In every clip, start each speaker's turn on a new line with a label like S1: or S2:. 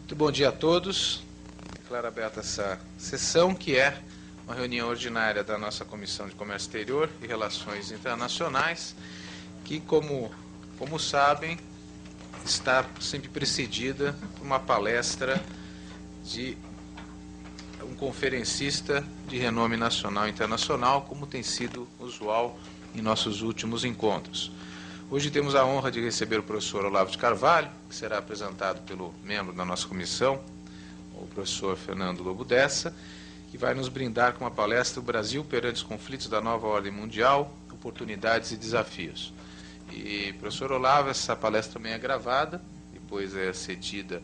S1: Muito bom dia a todos. Declaro aberta essa sessão, que é uma reunião ordinária da nossa Comissão de Comércio Exterior e Relações Internacionais, que, como sabem, está sempre precedida por uma palestra de um conferencista de renome nacional e internacional, como tem sido usual em nossos últimos encontros. Hoje temos a honra de receber o professor Olavo de Carvalho, que será apresentado pelo membro da nossa comissão, o professor Fernando Lobo Dessa, que vai nos brindar com uma palestra: o Brasil perante os conflitos da nova ordem mundial, oportunidades e desafios. E, professor Olavo, essa palestra também é gravada, depois é cedida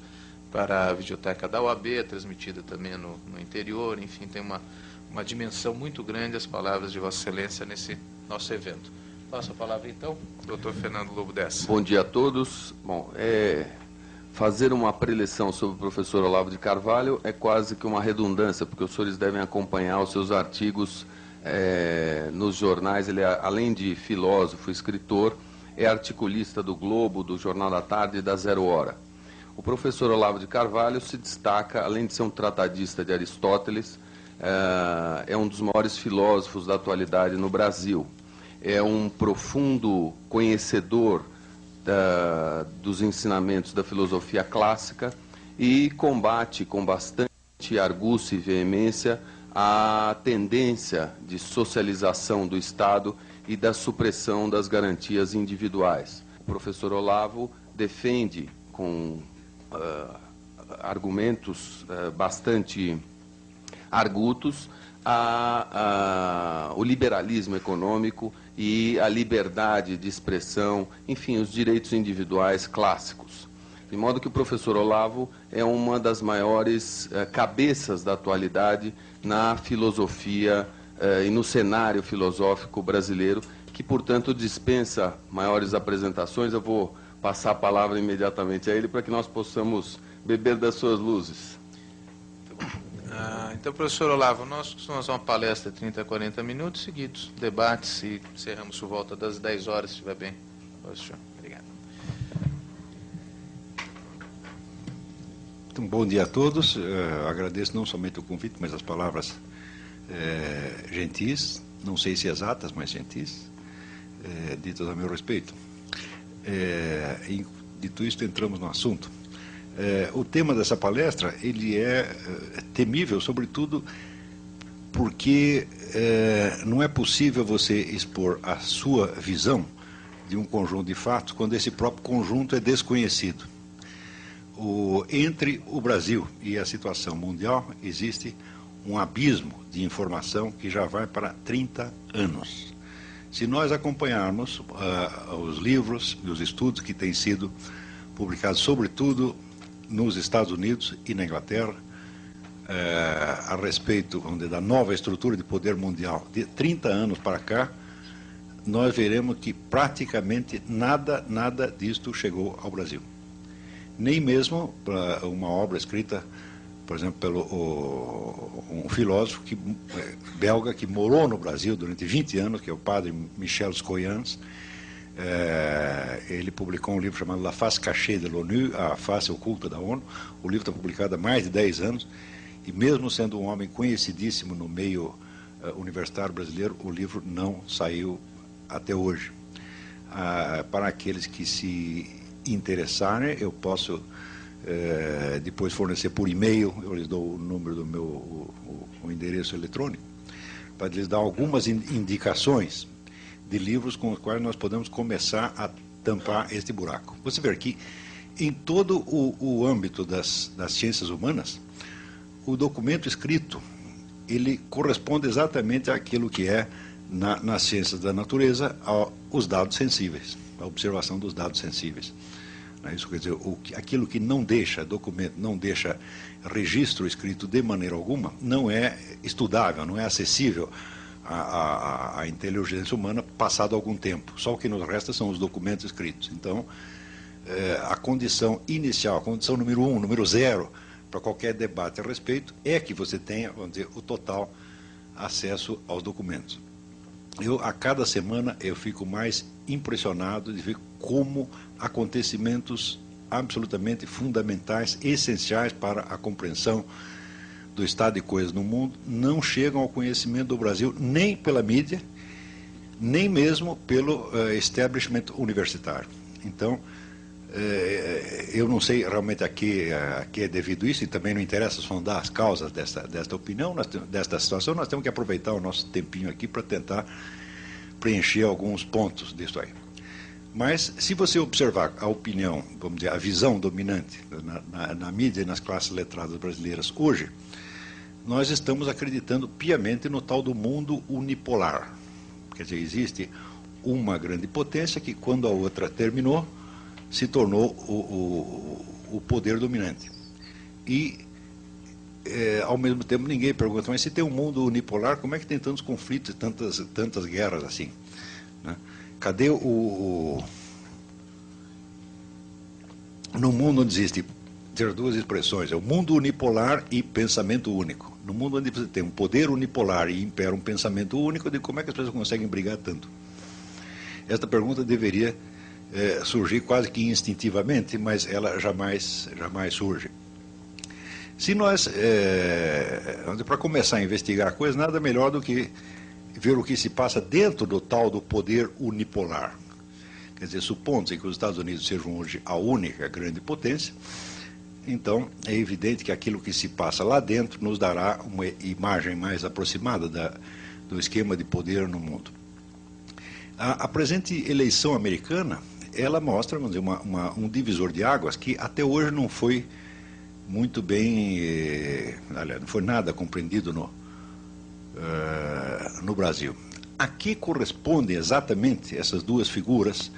S1: para a videoteca da UAB, transmitida também no interior. Enfim, tem uma dimensão muito grande as palavras de Vossa Excelência nesse nosso evento. Passo a palavra, então, doutor Fernando Lobo Dessa.
S2: Bom dia a todos. Bom, fazer uma preleção sobre o professor Olavo de Carvalho é quase que uma redundância, porque os senhores devem acompanhar os seus artigos nos jornais. Ele, além de filósofo, escritor, é articulista do Globo, do Jornal da Tarde e da Zero Hora. O professor Olavo de Carvalho se destaca, além de ser um tratadista de Aristóteles, é um dos maiores filósofos da atualidade no Brasil. É um profundo conhecedor dos ensinamentos da filosofia clássica e combate com bastante argúcia e veemência a tendência de socialização do Estado e da supressão das garantias individuais. O professor Olavo defende, com argumentos bastante argutos, o liberalismo econômico e a liberdade de expressão, enfim, os direitos individuais clássicos. De modo que o professor Olavo é uma das maiores cabeças da atualidade na filosofia e no cenário filosófico brasileiro, que, portanto, dispensa maiores apresentações. Eu vou passar a palavra imediatamente a ele para que nós possamos beber das suas luzes.
S1: Então, professor Olavo, nós costumamos uma palestra de 30 a 40 minutos seguidos, debates, e encerramos por volta das 10 horas, se estiver bem. Obrigado.
S3: Então, bom dia a todos. Agradeço não somente o convite, mas as palavras gentis, não sei se exatas, mas gentis, ditas a meu respeito. Dito isto, entramos no assunto. O tema dessa palestra, ele é temível, sobretudo porque não é possível você expor a sua visão de um conjunto de fatos quando esse próprio conjunto é desconhecido. Entre o Brasil e a situação mundial existe um abismo de informação que já vai para 30 anos. Se nós acompanharmos os livros e os estudos que têm sido publicados, sobretudo nos Estados Unidos e na Inglaterra, a respeito da nova estrutura de poder mundial de 30 anos para cá, nós veremos que praticamente nada disto chegou ao Brasil. Nem mesmo uma obra escrita, por exemplo, pelo um filósofo belga que morou no Brasil durante 20 anos, que é o padre Michel Scoyans. Ele publicou um livro chamado La Face Cachée de l'ONU, a face oculta da ONU. O livro está publicado há mais de 10 anos, e mesmo sendo um homem conhecidíssimo no meio universitário brasileiro, o livro não saiu até hoje. Para aqueles que se interessarem, eu posso depois fornecer por e-mail, eu lhes dou o número do meu o endereço eletrônico, para lhes dar algumas indicações de livros com os quais nós podemos começar a tampar este buraco. Você vê que em todo o âmbito das ciências humanas, o documento escrito, ele corresponde exatamente àquilo que é, nas ciências da natureza, os dados sensíveis, a observação dos dados sensíveis. Isso quer dizer, aquilo que não deixa documento, não deixa registro escrito de maneira alguma, não é estudável, não é acessível a inteligência humana passado algum tempo. Só o que nos resta são os documentos escritos. Então, a condição inicial, a condição número 1, número 0, para qualquer debate a respeito, é que você tenha, vamos dizer, o total acesso aos documentos. A cada semana, eu fico mais impressionado de ver como acontecimentos absolutamente fundamentais, essenciais para a compreensão do estado de coisas no mundo, não chegam ao conhecimento do Brasil nem pela mídia, nem mesmo pelo establishment universitário. Então, eu não sei realmente a que é devido isso, e também não interessa sondar as causas desta opinião, desta situação. Nós temos que aproveitar o nosso tempinho aqui para tentar preencher alguns pontos disso aí. Mas, se você observar a opinião, vamos dizer, a visão dominante na mídia e nas classes letradas brasileiras hoje, nós estamos acreditando piamente no tal do mundo unipolar. Quer dizer, existe uma grande potência que, quando a outra terminou, se tornou o poder dominante. E, ao mesmo tempo, ninguém pergunta, mas se tem um mundo unipolar, como é que tem tantos conflitos e tantas guerras assim? Né? Cadê no mundo onde existe duas expressões, é o mundo unipolar e pensamento único. No mundo onde você tem um poder unipolar e impera um pensamento único, de como é que as pessoas conseguem brigar tanto? Esta pergunta deveria surgir quase que instintivamente, mas ela jamais surge. Se nós, para começar a investigar a coisa, nada melhor do que ver o que se passa dentro do tal do poder unipolar. Quer dizer, supondo-se que os Estados Unidos sejam hoje a única grande potência, então é evidente que aquilo que se passa lá dentro nos dará uma imagem mais aproximada do esquema de poder no mundo. A presente eleição americana, ela mostra, vamos dizer, um divisor de águas que até hoje não foi muito bem, aliás, não foi nada compreendido no Brasil. A que correspondem exatamente essas duas figuras,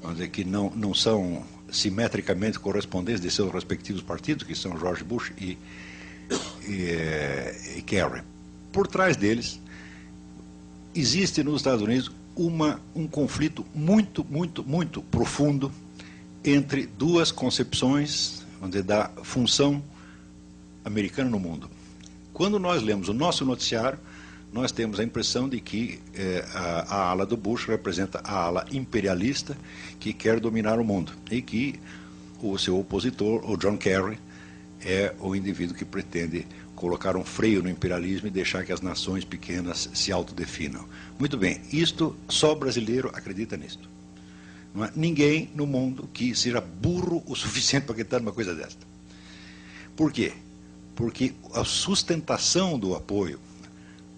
S3: vamos dizer, que não são simetricamente correspondentes de seus respectivos partidos, que são George Bush e Kerry. Por trás deles, existe nos Estados Unidos um conflito muito profundo entre duas concepções, vamos dizer, da função americana no mundo. Quando nós lemos o nosso noticiário, nós temos a impressão de que a ala do Bush representa a ala imperialista que quer dominar o mundo e que o seu opositor, o John Kerry, é o indivíduo que pretende colocar um freio no imperialismo e deixar que as nações pequenas se autodefinam. Muito bem, só brasileiro acredita nisto. Não há ninguém no mundo que seja burro o suficiente para acreditar numa coisa desta. Por quê? Porque a sustentação do apoio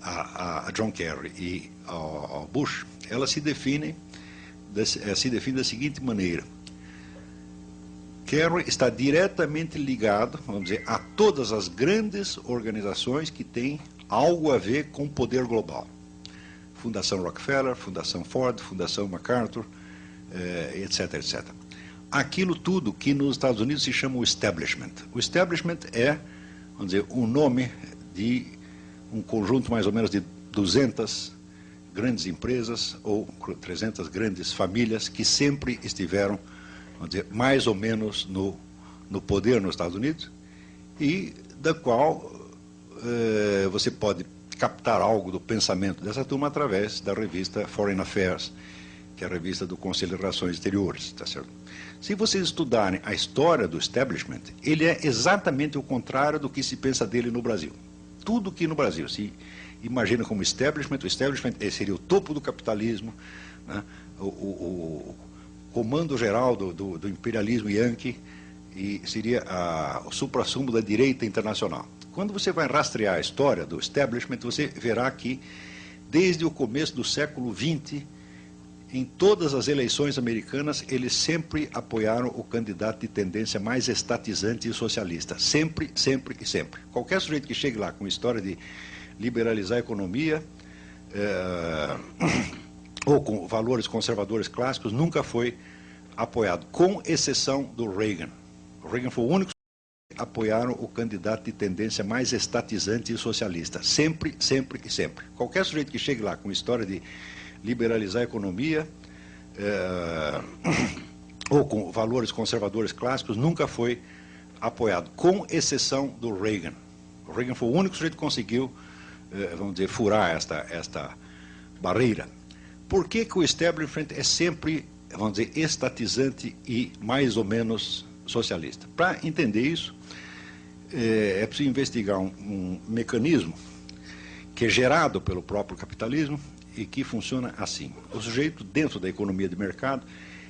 S3: a John Kerry e ao Bush, ela se define da seguinte maneira. Kerry está diretamente ligado, vamos dizer, a todas as grandes organizações que têm algo a ver com o poder global. Fundação Rockefeller, Fundação Ford, Fundação MacArthur, etc, etc. Aquilo tudo que nos Estados Unidos se chama o establishment. O establishment é, vamos dizer, um nome de um conjunto mais ou menos de 200 grandes empresas ou 300 grandes famílias que sempre estiveram, vamos dizer, mais ou menos no poder nos Estados Unidos e da qual você pode captar algo do pensamento dessa turma através da revista Foreign Affairs, que é a revista do Conselho de Relações Exteriores, tá certo? Se vocês estudarem a história do establishment, ele é exatamente o contrário do que se pensa dele no Brasil. Tudo que no Brasil se imagina como establishment, o establishment seria o topo do capitalismo, né? O comando geral do imperialismo yankee, e seria o suprassumo da direita internacional. Quando você vai rastrear a história do establishment, você verá que, desde o começo do século XX, em todas as eleições americanas, eles sempre apoiaram o candidato de tendência mais estatizante e socialista. Sempre, sempre e sempre. Qualquer sujeito que chegue lá com história de liberalizar a economia, ou com valores conservadores clássicos, nunca foi apoiado, com exceção do Reagan. O Reagan foi o único que apoiaram o candidato de tendência mais estatizante e socialista. Sempre, sempre e sempre. Qualquer sujeito que chegue lá com história de liberalizar a economia, ou com valores conservadores clássicos, nunca foi apoiado, com exceção do Reagan. O Reagan foi o único sujeito que conseguiu, vamos dizer, furar esta barreira. Por que o establishment é sempre vamos dizer, estatizante e mais ou menos socialista. Para entender isso, é preciso investigar um mecanismo que é gerado pelo próprio capitalismo e que funciona assim. O sujeito, dentro da economia de mercado,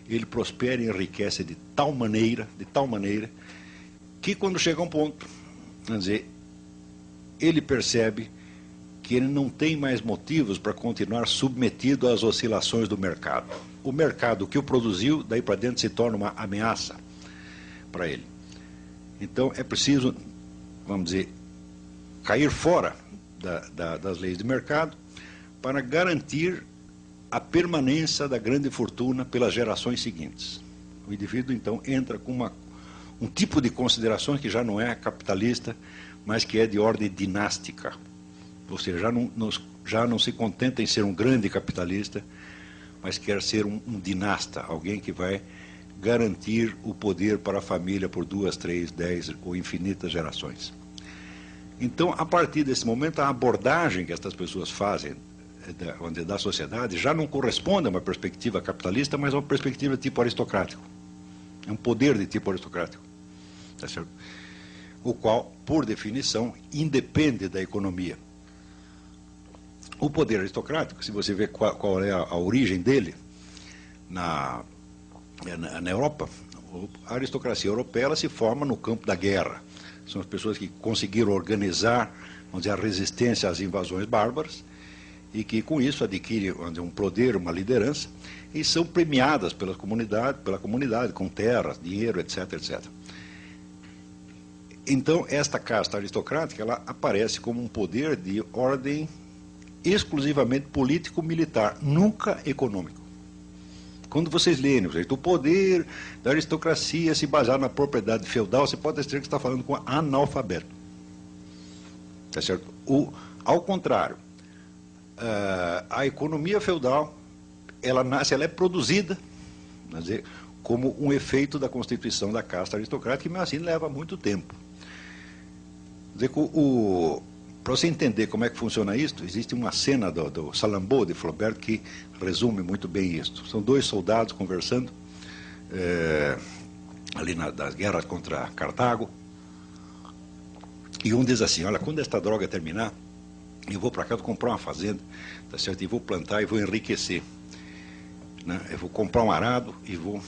S3: ele prospera e enriquece de tal maneira, que quando chega a um ponto, vamos dizer, ele percebe que ele não tem mais motivos para continuar submetido às oscilações do mercado. O mercado que o produziu, daí para dentro se torna uma ameaça para ele. Então é preciso, vamos dizer, cair fora das leis de mercado para garantir a permanência da grande fortuna pelas gerações seguintes. O indivíduo, então, entra com um tipo de consideração que já não é capitalista, mas que é de ordem dinástica. Ou seja, já não se contenta em ser um grande capitalista, mas quer ser um dinasta, alguém que vai garantir o poder para a família por 2, 3, 10 ou infinitas gerações. Então, a partir desse momento, a abordagem que estas pessoas fazem da sociedade já não corresponde a uma perspectiva capitalista, mas a uma perspectiva de tipo aristocrático. É um poder de tipo aristocrático, tá certo? O qual, por definição, independe da economia. O poder aristocrático, se você vê qual é a origem dele na Europa, a aristocracia europeia ela se forma no campo da guerra. São as pessoas que conseguiram organizar, vamos dizer, a resistência às invasões bárbaras e que com isso adquirem, vamos dizer, um poder, uma liderança e são premiadas pela comunidade com terras, dinheiro, etc, etc. Então, esta casta aristocrática ela aparece como um poder de ordem exclusivamente político-militar, nunca econômico. Quando vocês lerem, o poder da aristocracia se basear na propriedade feudal, você pode dizer que está falando com analfabeto. Tá certo? Ao contrário, a economia feudal, ela é produzida, vamos dizer, como um efeito da constituição da casta aristocrática, mas assim leva muito tempo. Quer dizer, para você entender como é que funciona isso, existe uma cena do Salammbô de Flaubert que resume muito bem isso. São dois soldados conversando ali das guerras contra Cartago, e um diz assim: olha, quando esta droga terminar, eu vou para cá, vou comprar uma fazenda, tá certo? E vou plantar e vou enriquecer, né? Eu vou comprar um arado e vou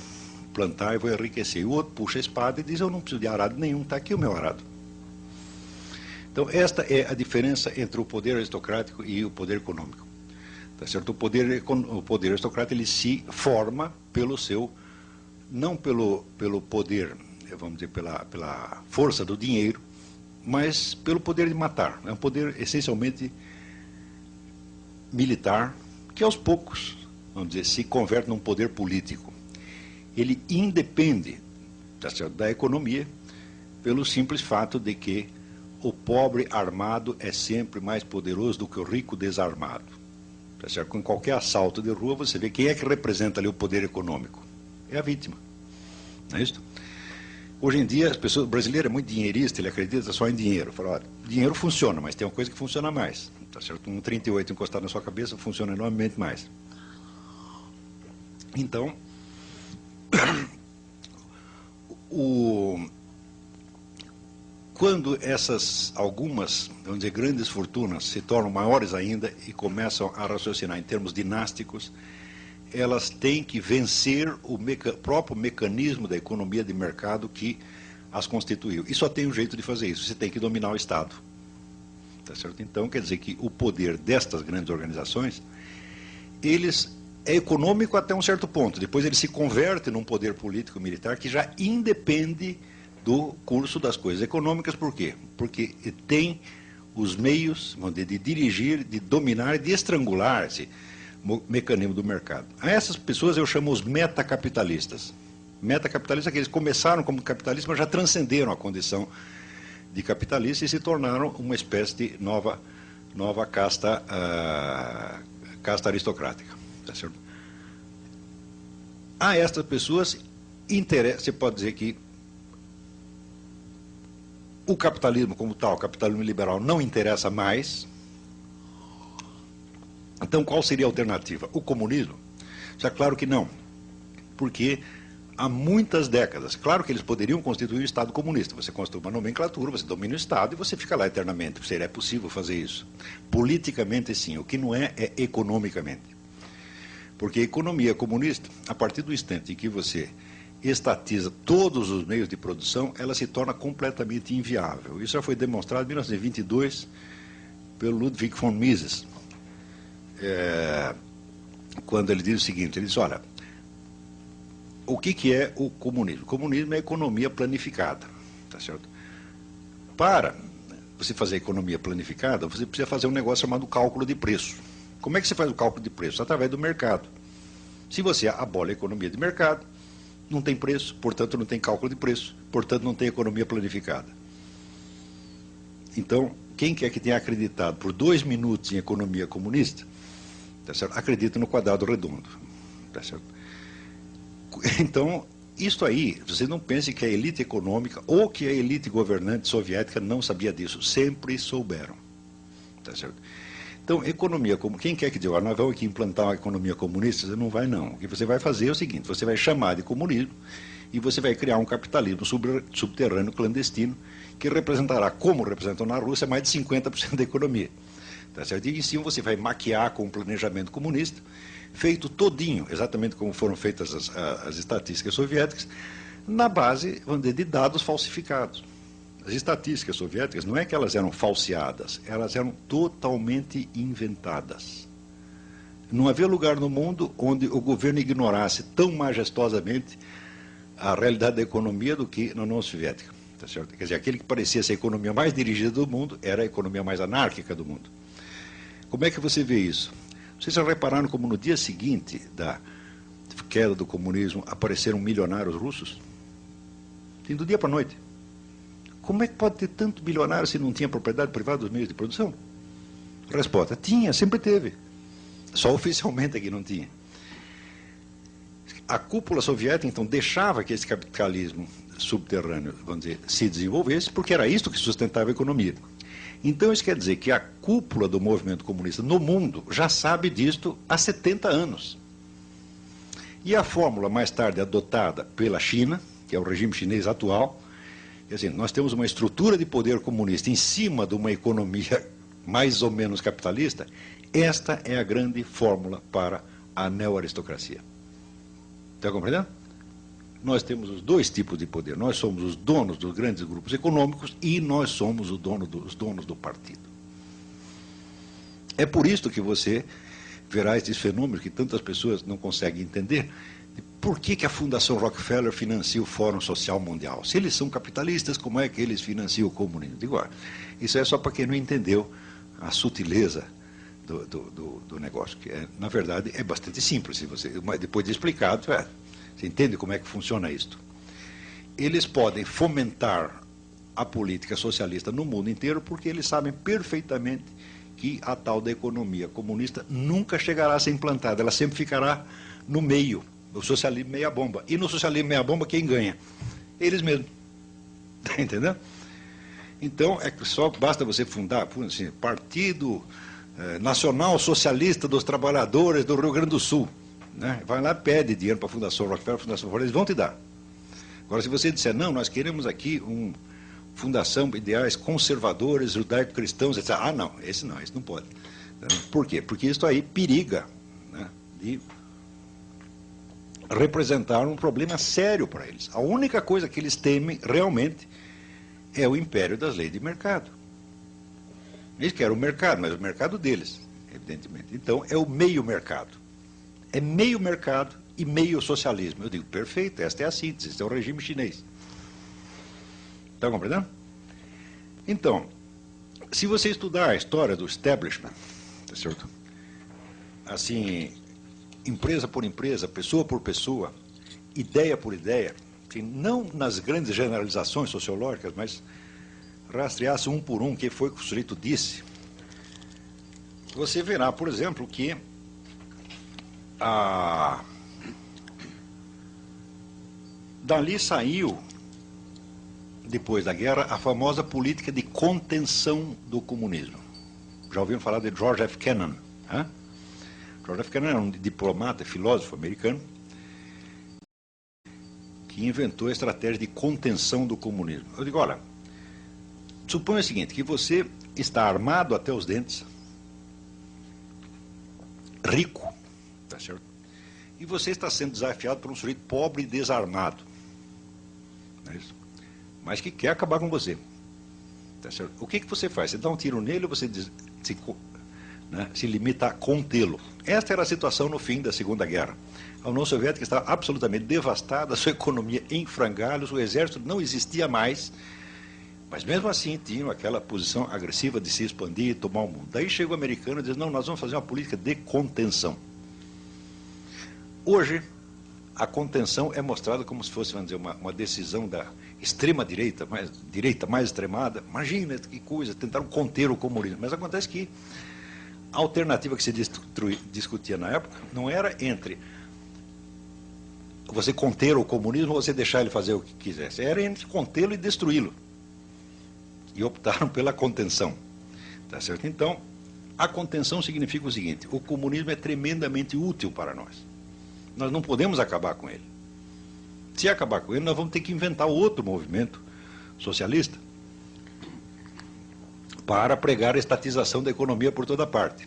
S3: plantar e vou enriquecer. E o outro puxa a espada e diz: eu não preciso de arado nenhum, está aqui o meu arado. Então, esta é a diferença entre o poder aristocrático e o poder econômico. Tá certo? O poder aristocrático ele se forma pelo seu, não pelo poder, vamos dizer, pela força do dinheiro, mas pelo poder de matar. É um poder essencialmente militar, que aos poucos, vamos dizer, se converte num poder político. Ele independe, tá certo, da economia pelo simples fato de que o pobre armado é sempre mais poderoso do que o rico desarmado. Tá certo? Com qualquer assalto de rua, você vê quem é que representa ali o poder econômico. É a vítima. Não é isso? Hoje em dia, o brasileiro é muito dinheirista, ele acredita só em dinheiro. Fala, olha, dinheiro funciona, mas tem uma coisa que funciona mais. Tá certo? Um 38 encostado na sua cabeça funciona enormemente mais. Então, quando algumas, vamos dizer, grandes fortunas se tornam maiores ainda e começam a raciocinar em termos dinásticos, elas têm que vencer o próprio mecanismo da economia de mercado que as constituiu. E só tem um jeito de fazer isso: você tem que dominar o Estado. Tá certo? Então, quer dizer que o poder destas grandes organizações, é econômico até um certo ponto. Depois ele se converte num poder político-militar que já independe do curso das coisas econômicas. Por quê? Porque tem os meios de dirigir, de dominar, de estrangular esse mecanismo do mercado. A essas pessoas eu chamo os metacapitalistas. Metacapitalistas é que eles começaram como capitalistas, mas já transcenderam a condição de capitalistas e se tornaram uma espécie de nova casta aristocrática. Tá certo? A estas pessoas você pode dizer que o capitalismo como tal, o capitalismo liberal, não interessa mais. Então, qual seria a alternativa? O comunismo? Já claro que não. porque há muitas décadas, claro que eles poderiam constituir um Estado comunista, você constitui uma nomenclatura, você domina o Estado e você fica lá eternamente, seria possível fazer isso. Politicamente sim, o que não é economicamente. Porque a economia comunista, a partir do instante em que você estatiza todos os meios de produção, ela se torna completamente inviável. Isso já foi demonstrado em 1922 pelo Ludwig von Mises, quando ele diz o seguinte, ele diz, olha, o que é o comunismo? O comunismo é a economia planificada, tá certo? Para você fazer economia planificada, você precisa fazer um negócio chamado cálculo de preço. Como é que você faz o cálculo de preço? Através do mercado. Se você abole a economia de mercado, não tem preço, portanto não tem cálculo de preço, portanto não tem economia planificada. Então, quem quer que tenha acreditado por 2 minutos em economia comunista, tá certo? Acredita no quadrado redondo. Tá certo? Então, isso aí, vocês não pensem que a elite econômica ou que a elite governante soviética não sabia disso, sempre souberam. Tá certo? Então, economia, quem quer que diga, nós vamos aqui implantar uma economia comunista, você não vai não. O que você vai fazer é o seguinte, você vai chamar de comunismo e você vai criar um capitalismo subterrâneo clandestino que representará, como representou na Rússia, mais de 50% da economia. Tá certo? E em cima você vai maquiar com um planejamento comunista, feito todinho, exatamente como foram feitas as estatísticas soviéticas, na base, vamos dizer, de dados falsificados. As estatísticas soviéticas não é que elas eram falseadas, elas eram totalmente inventadas. Não havia lugar no mundo onde o governo ignorasse tão majestosamente a realidade da economia do que na União Soviética. Tá certo? Quer dizer, aquele que parecia ser a economia mais dirigida do mundo era a economia mais anárquica do mundo. Como é que você vê isso? Vocês já repararam como no dia seguinte da queda do comunismo apareceram milionários russos? Sim, do dia para a noite. Como é que pode ter tanto bilionário se não tinha propriedade privada dos meios de produção? Resposta, tinha, sempre teve. Só oficialmente é que não tinha. A cúpula soviética, então, deixava que esse capitalismo subterrâneo, vamos dizer, se desenvolvesse, porque era isso que sustentava a economia. Então, isso quer dizer que a cúpula do movimento comunista no mundo já sabe disto há 70 anos. E a fórmula mais tarde adotada pela China, que é o regime chinês atual, quer dizer, nós temos uma estrutura de poder comunista em cima de uma economia mais ou menos capitalista, esta é a grande fórmula para a neoaristocracia. Está compreendendo? Nós temos os dois tipos de poder. Nós somos os donos dos grandes grupos econômicos e nós somos os donos do partido. É por isso que você verá esses fenômenos que tantas pessoas não conseguem entender. Por que a Fundação Rockefeller financia o Fórum Social Mundial? Se eles são capitalistas, como é que eles financiam o comunismo? Digo, isso é só para quem não entendeu a sutileza do negócio, que na verdade é bastante simples. Se você, depois de explicado, você entende como é que funciona isto. Eles podem fomentar a política socialista no mundo inteiro porque eles sabem perfeitamente que a tal da economia comunista nunca chegará a ser implantada, ela sempre ficará no meio, o socialismo meia bomba. E no socialismo meia bomba quem ganha? Eles mesmos. Está entendendo? Então, é que só basta você fundar, assim, Partido Nacional Socialista dos Trabalhadores do Rio Grande do Sul. Né? Vai lá, pede dinheiro para a Fundação Rockefeller, eles vão te dar. Agora, se você disser, não, nós queremos aqui uma fundação de ideais conservadores, judaico-cristãos, etc. Ah, não, esse não pode. Por quê? Porque isso aí periga, né, de representar um problema sério para eles. A única coisa que eles temem realmente é o império das leis de mercado. Eles querem o mercado, mas o mercado deles, evidentemente. Então, é o meio mercado. É meio mercado e meio socialismo. Eu digo, perfeito, esta é a síntese, este é o regime chinês. Está compreendendo? Então, se você estudar a história do establishment, tá certo? Assim, empresa por empresa, pessoa por pessoa, ideia por ideia, assim, não nas grandes generalizações sociológicas, mas rastreasse um por um o que foi que o sujeito disse, você verá, por exemplo, que dali saiu, depois da guerra, a famosa política de contenção do comunismo. Já ouviram falar de George F. Kennan? George F. Kennan era um diplomata, filósofo americano, que inventou a estratégia de contenção do comunismo. Eu digo, olha, suponha o seguinte, que você está armado até os dentes, rico, tá certo? E você está sendo desafiado por um sujeito pobre e desarmado, não é isso? Mas que quer acabar com você. Tá certo? O que você faz? Você dá um tiro nele ou você se limita a contê-lo? Esta era a situação no fim da Segunda Guerra. A União Soviética estava absolutamente devastada, a sua economia em frangalhos, o exército não existia mais, mas mesmo assim tinham aquela posição agressiva de se expandir e tomar o mundo. Daí chega o americano e diz, não, nós vamos fazer uma política de contenção. Hoje, a contenção é mostrada como se fosse, vamos dizer, uma decisão da extrema-direita, mais extremada. Imagina que coisa, tentaram conter o comunismo. Mas acontece que a alternativa que se discutia na época não era entre você conter o comunismo ou você deixar ele fazer o que quisesse. Era entre contê-lo e destruí-lo. E optaram pela contenção. Tá certo? Então, a contenção significa o seguinte, o comunismo é tremendamente útil para nós. Nós não podemos acabar com ele. Se acabar com ele, nós vamos ter que inventar outro movimento socialista para pregar a estatização da economia por toda parte.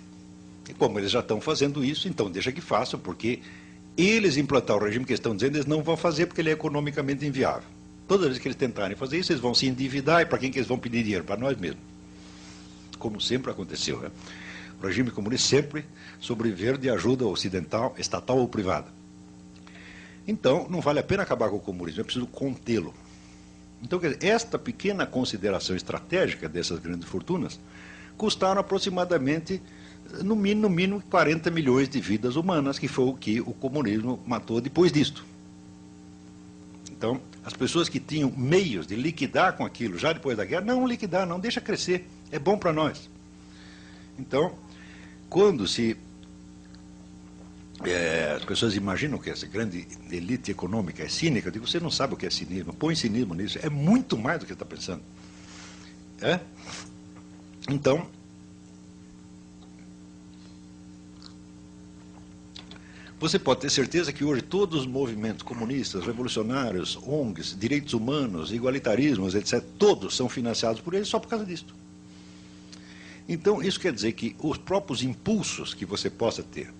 S3: E como eles já estão fazendo isso, então deixa que façam, porque eles implantar o regime que eles estão dizendo, eles não vão fazer porque ele é economicamente inviável. Toda vez que eles tentarem fazer isso, eles vão se endividar, e para quem que eles vão pedir dinheiro? Para nós mesmos. Como sempre aconteceu, né? O regime comunista sempre sobreviver de ajuda ocidental, estatal ou privada. Então, não vale a pena acabar com o comunismo, é preciso contê-lo. Então, quer dizer, esta pequena consideração estratégica dessas grandes fortunas custaram aproximadamente, no mínimo 40 milhões de vidas humanas, que foi o que o comunismo matou depois disto. Então, as pessoas que tinham meios de liquidar com aquilo já depois da guerra, não liquidar, não, deixa crescer, é bom para nós. Então, quando as pessoas imaginam que essa grande elite econômica é cínica, eu digo, você não sabe o que é cinismo, põe cinismo nisso, é muito mais do que você está pensando. É? Então, você pode ter certeza que hoje todos os movimentos comunistas, revolucionários, ONGs, direitos humanos, igualitarismos, etc., todos são financiados por eles só por causa disso. Então, isso quer dizer que os próprios impulsos que você possa ter,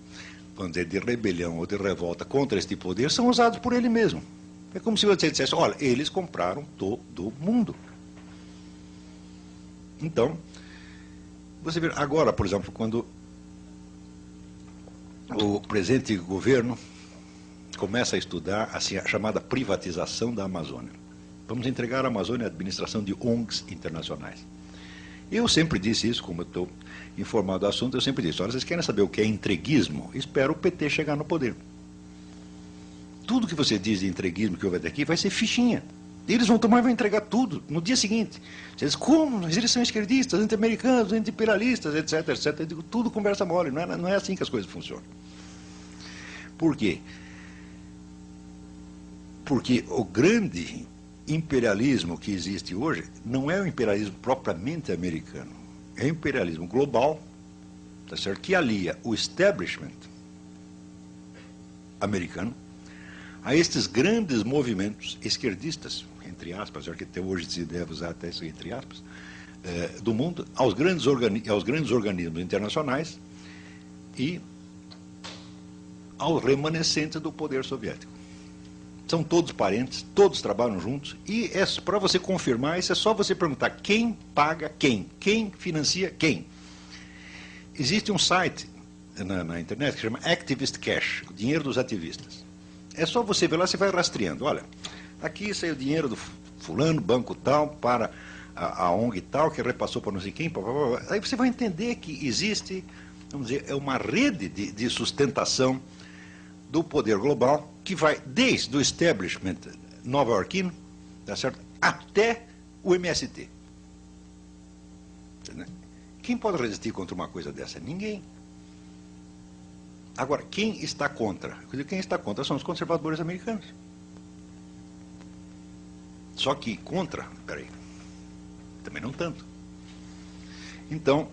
S3: vamos dizer, de rebelião ou de revolta contra este poder, são usados por ele mesmo. É como se você dissesse, olha, eles compraram todo mundo. Então, você vê, agora, por exemplo, quando o presente governo começa a estudar assim, a chamada privatização da Amazônia. Vamos entregar a Amazônia à administração de ONGs internacionais. Eu sempre disse isso, como eu estou informado do assunto, eu sempre disse, olha, vocês querem saber o que é entreguismo? Espero o PT chegar no poder. Tudo que você diz de entreguismo que houve até aqui vai ser fichinha. Eles vão tomar e vão entregar tudo no dia seguinte. Vocês, como? Mas eles são esquerdistas, anti-americanos, anti-imperialistas, etc, etc. Eu digo, tudo conversa mole, não é assim que as coisas funcionam. Por quê? Porque o grande imperialismo que existe hoje não é o imperialismo propriamente americano, é o imperialismo global, tá certo? Que alia o establishment americano a estes grandes movimentos esquerdistas, entre aspas, já que até hoje se deve usar até isso entre aspas, do mundo, aos grandes organismos internacionais e aos remanescentes do poder soviético. São todos parentes, todos trabalham juntos, e para você confirmar isso é só você perguntar quem paga quem financia quem. Existe um site na internet que chama Activist Cash, o dinheiro dos ativistas. É só você ver lá, você vai rastreando, olha, aqui saiu o dinheiro do fulano, banco tal, para a ONG tal, que repassou para não sei quem, aí você vai entender que existe, vamos dizer, é uma rede de sustentação do poder global, que vai desde o establishment nova-iorquino, tá certo? Até o MST. Quem pode resistir contra uma coisa dessa? Ninguém. Agora, quem está contra? Quem está contra são os conservadores americanos. Só que contra, peraí, também não tanto. Então,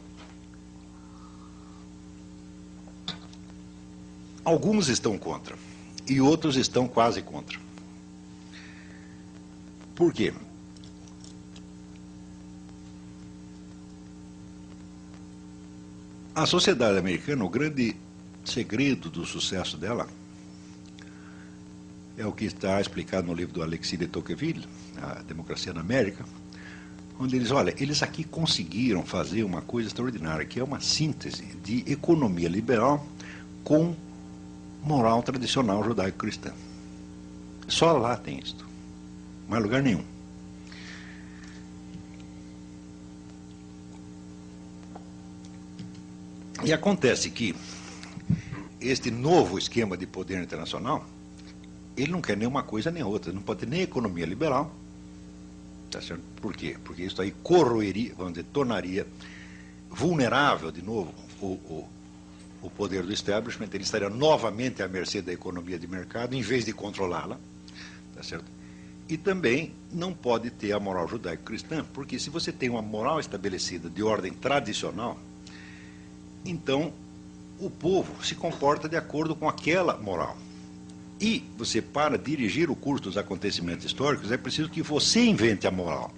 S3: alguns estão contra e outros estão quase contra. Por quê? A sociedade americana, o grande segredo do sucesso dela é o que está explicado no livro do Alexis de Tocqueville, A Democracia na América, onde eles, olha, eles aqui conseguiram fazer uma coisa extraordinária, que é uma síntese de economia liberal com moral tradicional judaico-cristã. Só lá tem isto, mais lugar nenhum. E acontece que este novo esquema de poder internacional, ele não quer nem uma coisa nem outra, não pode ter nem economia liberal, tá certo? Por quê? Porque isso aí corroeria, vamos dizer, tornaria vulnerável de novo o poder do establishment, ele estaria novamente à mercê da economia de mercado, em vez de controlá-la, tá certo? E também não pode ter a moral judaico-cristã, porque se você tem uma moral estabelecida de ordem tradicional, então o povo se comporta de acordo com aquela moral. E você, para dirigir o curso dos acontecimentos históricos, é preciso que você invente a moral.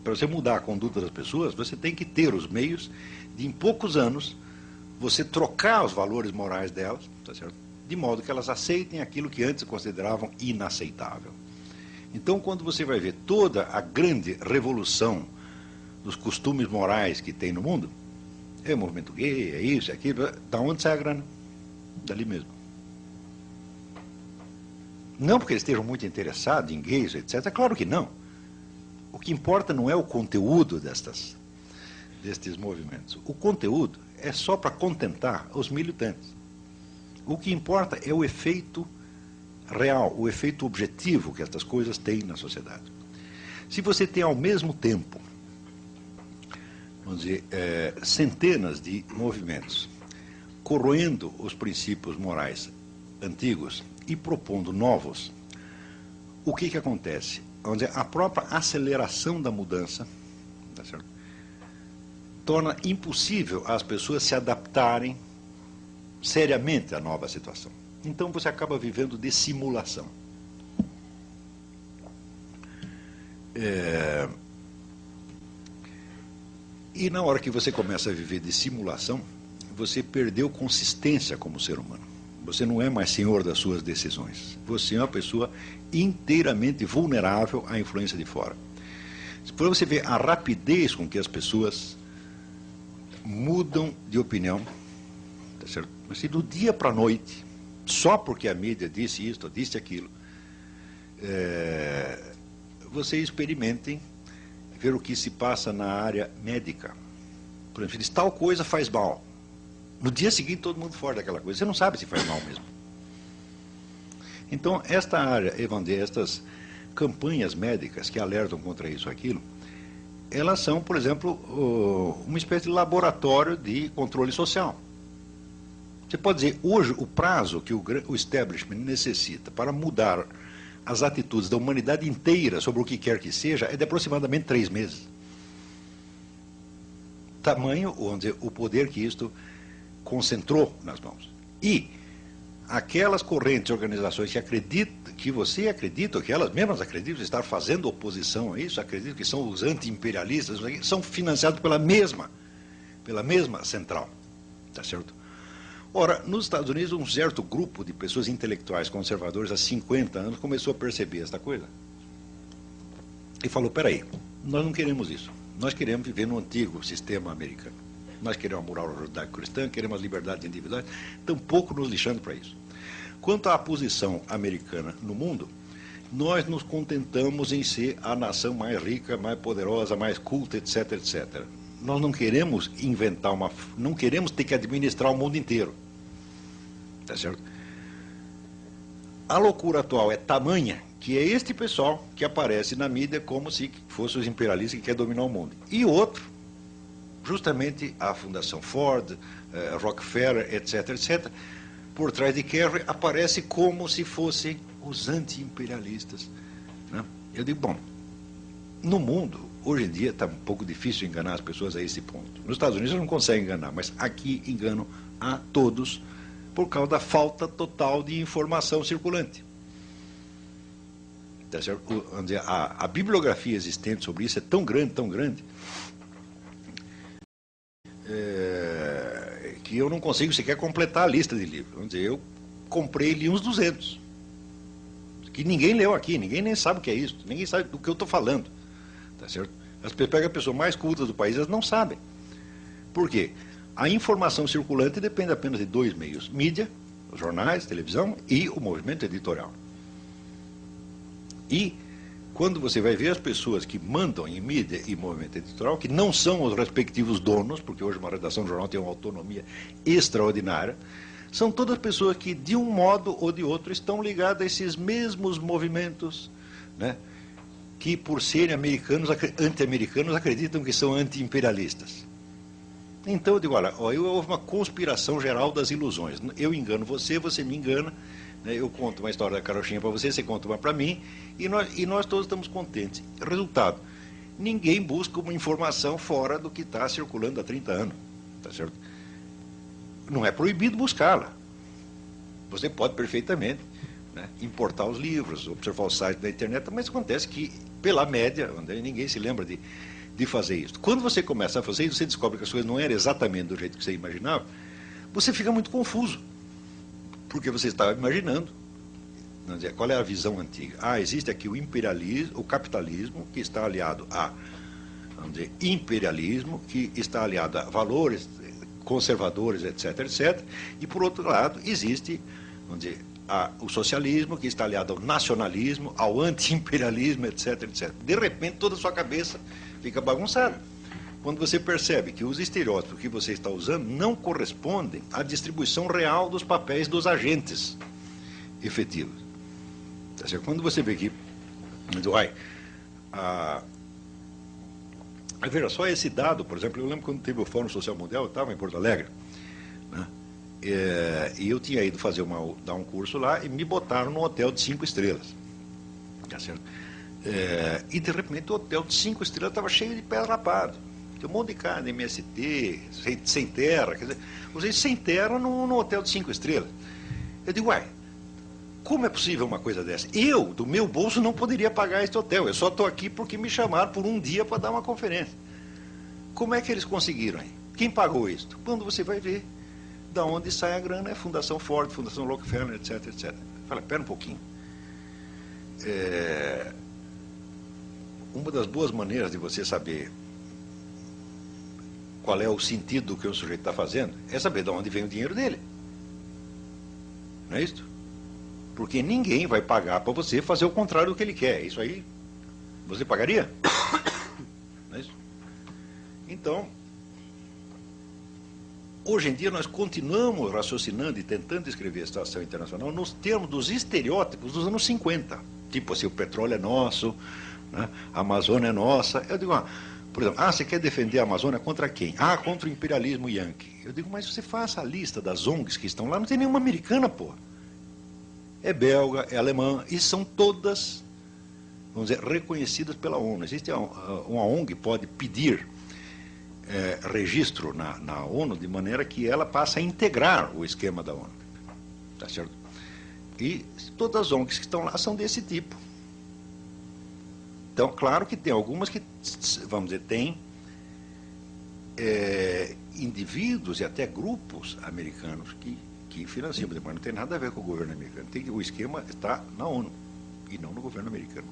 S3: Para você mudar a conduta das pessoas, você tem que ter os meios de, em poucos anos, você trocar os valores morais delas, tá certo? De modo que elas aceitem aquilo que antes consideravam inaceitável. Então, quando você vai ver toda a grande revolução dos costumes morais que tem no mundo, é o movimento gay, é isso, é aquilo, da onde sai a grana? Dali mesmo. Não porque eles estejam muito interessados em gays, etc. Claro que não. O que importa não é o conteúdo destes movimentos. O conteúdo é só para contentar os militantes. O que importa é o efeito real, o efeito objetivo que estas coisas têm na sociedade. Se você tem ao mesmo tempo, vamos dizer, centenas de movimentos corroendo os princípios morais antigos e propondo novos, o que acontece? Vamos dizer, a própria aceleração da mudança, tá certo? Torna impossível as pessoas se adaptarem seriamente à nova situação. Então você acaba vivendo de simulação. E na hora que você começa a viver de simulação, você perdeu consistência como ser humano. Você não é mais senhor das suas decisões. Você é uma pessoa inteiramente vulnerável à influência de fora. Para você ver a rapidez com que as pessoas mudam de opinião, tá certo? Assim, do dia para a noite, só porque a mídia disse isto, disse aquilo, vocês experimentem ver o que se passa na área médica. Por exemplo, diz, tal coisa faz mal. No dia seguinte, todo mundo fora daquela coisa. Você não sabe se faz mal mesmo. Então, esta área, estas campanhas médicas que alertam contra isso ou aquilo, elas são, por exemplo, uma espécie de laboratório de controle social. Você pode dizer, hoje, o prazo que o establishment necessita para mudar as atitudes da humanidade inteira sobre o que quer que seja é de aproximadamente 3 meses. Tamanho, vamos dizer, o poder que isto concentrou nas mãos. E aquelas correntes, organizações que acreditam, que você acredita, que elas mesmas acreditam estar fazendo oposição a isso, acreditam que são os anti-imperialistas, são financiados pela mesma central. Tá certo? Ora, nos Estados Unidos, um certo grupo de pessoas intelectuais conservadores há 50 anos começou a perceber esta coisa. E falou, peraí, nós não queremos isso. Nós queremos viver no antigo sistema americano. Nós queremos a moral judaico-cristã, queremos as liberdades individuais, tampouco nos lixando para isso. Quanto à posição americana no mundo, nós nos contentamos em ser a nação mais rica, mais poderosa, mais culta, etc, etc. Nós não queremos inventar não queremos ter que administrar o mundo inteiro. Tá certo? A loucura atual é tamanha que é este pessoal que aparece na mídia como se fosse os imperialistas que querem dominar o mundo. E outro, justamente a Fundação Ford, Rockefeller, etc, etc, por trás de Kerry, aparece como se fossem os anti-imperialistas. Né? Eu digo, bom, no mundo, hoje em dia está um pouco difícil enganar as pessoas a esse ponto. Nos Estados Unidos não conseguem enganar, mas aqui enganam a todos por causa da falta total de informação circulante. Tá certo? Vamos dizer, a bibliografia existente sobre isso é tão grande, que eu não consigo sequer completar a lista de livros. Vamos dizer, eu comprei e li uns 200. Que ninguém leu aqui, ninguém nem sabe o que é isso, ninguém sabe do que eu estou falando. Tá certo? Pega a pessoa mais culta do país, elas não sabem. Por quê? A informação circulante depende apenas de 2 meios: mídia, os jornais, televisão e o movimento editorial. E quando você vai ver as pessoas que mandam em mídia e movimento editorial, que não são os respectivos donos, porque hoje uma redação de jornal tem uma autonomia extraordinária, são todas pessoas que, de um modo ou de outro, estão ligadas a esses mesmos movimentos, né, que, por serem anti-americanos, acreditam que são anti-imperialistas. Então, eu digo, olha, houve uma conspiração geral das ilusões. Eu engano você, você me engana, né, eu conto uma história da carochinha para você, você conta uma para mim, e nós todos estamos contentes. Resultado, ninguém busca uma informação fora do que está circulando há 30 anos, tá certo? Não é proibido buscá-la. Você pode perfeitamente, né, importar os livros, observar o site da internet, mas acontece que, pela média, ninguém se lembra de fazer isso. Quando você começa a fazer isso, você descobre que as coisas não eram exatamente do jeito que você imaginava, você fica muito confuso, porque você estava imaginando, vamos dizer, qual é a visão antiga? Existe aqui o imperialismo, o capitalismo, que está aliado a, vamos dizer, imperialismo, que está aliado a valores conservadores, etc, etc. E, por outro lado, existe, vamos dizer, o socialismo, que está aliado ao nacionalismo, ao anti-imperialismo, etc, etc. De repente, toda a sua cabeça fica bagunçada. Quando você percebe que os estereótipos que você está usando não correspondem à distribuição real dos papéis dos agentes efetivos. Quando você vê que, veja só esse dado, por exemplo, eu lembro quando teve o Fórum Social Mundial, eu estava em Porto Alegre, né, e eu tinha ido dar um curso lá e me botaram num hotel de 5 estrelas. Tá certo? E de repente o hotel de 5 estrelas estava cheio de pé rapado. Tem um monte de cara, MST, sem terra, quer dizer, vocês sem terra num hotel de 5 estrelas. Eu digo, como é possível uma coisa dessa? Eu, do meu bolso, não poderia pagar este hotel. Eu só estou aqui porque me chamaram por um dia para dar uma conferência. Como é que eles conseguiram? Quem pagou isso? Quando você vai ver da onde sai a grana, é Fundação Ford, Fundação Rockefeller, etc, etc. Fala, pera um pouquinho. Uma das boas maneiras de você saber qual é o sentido do que o sujeito está fazendo é saber de onde vem o dinheiro dele. Não é isso? Porque ninguém vai pagar para você fazer o contrário do que ele quer. Isso aí, você pagaria? Não é isso? Então, hoje em dia nós continuamos raciocinando e tentando escrever a situação internacional nos termos dos estereótipos dos anos 50. Tipo assim, o petróleo é nosso, né? A Amazônia é nossa. Eu digo, por exemplo, você quer defender a Amazônia contra quem? Contra o imperialismo yankee. Eu digo, mas você faça a lista das ONGs que estão lá, não tem nenhuma americana, pô. É belga, é alemã, e são todas, vamos dizer, reconhecidas pela ONU. Existe uma ONG que pode pedir registro na ONU, de maneira que ela passe a integrar o esquema da ONU. Tá certo? E todas as ONGs que estão lá são desse tipo. Então, claro que tem algumas que, vamos dizer, tem indivíduos e até grupos americanos que financiam, mas não tem nada a ver com o governo americano. O esquema está na ONU e não no governo americano.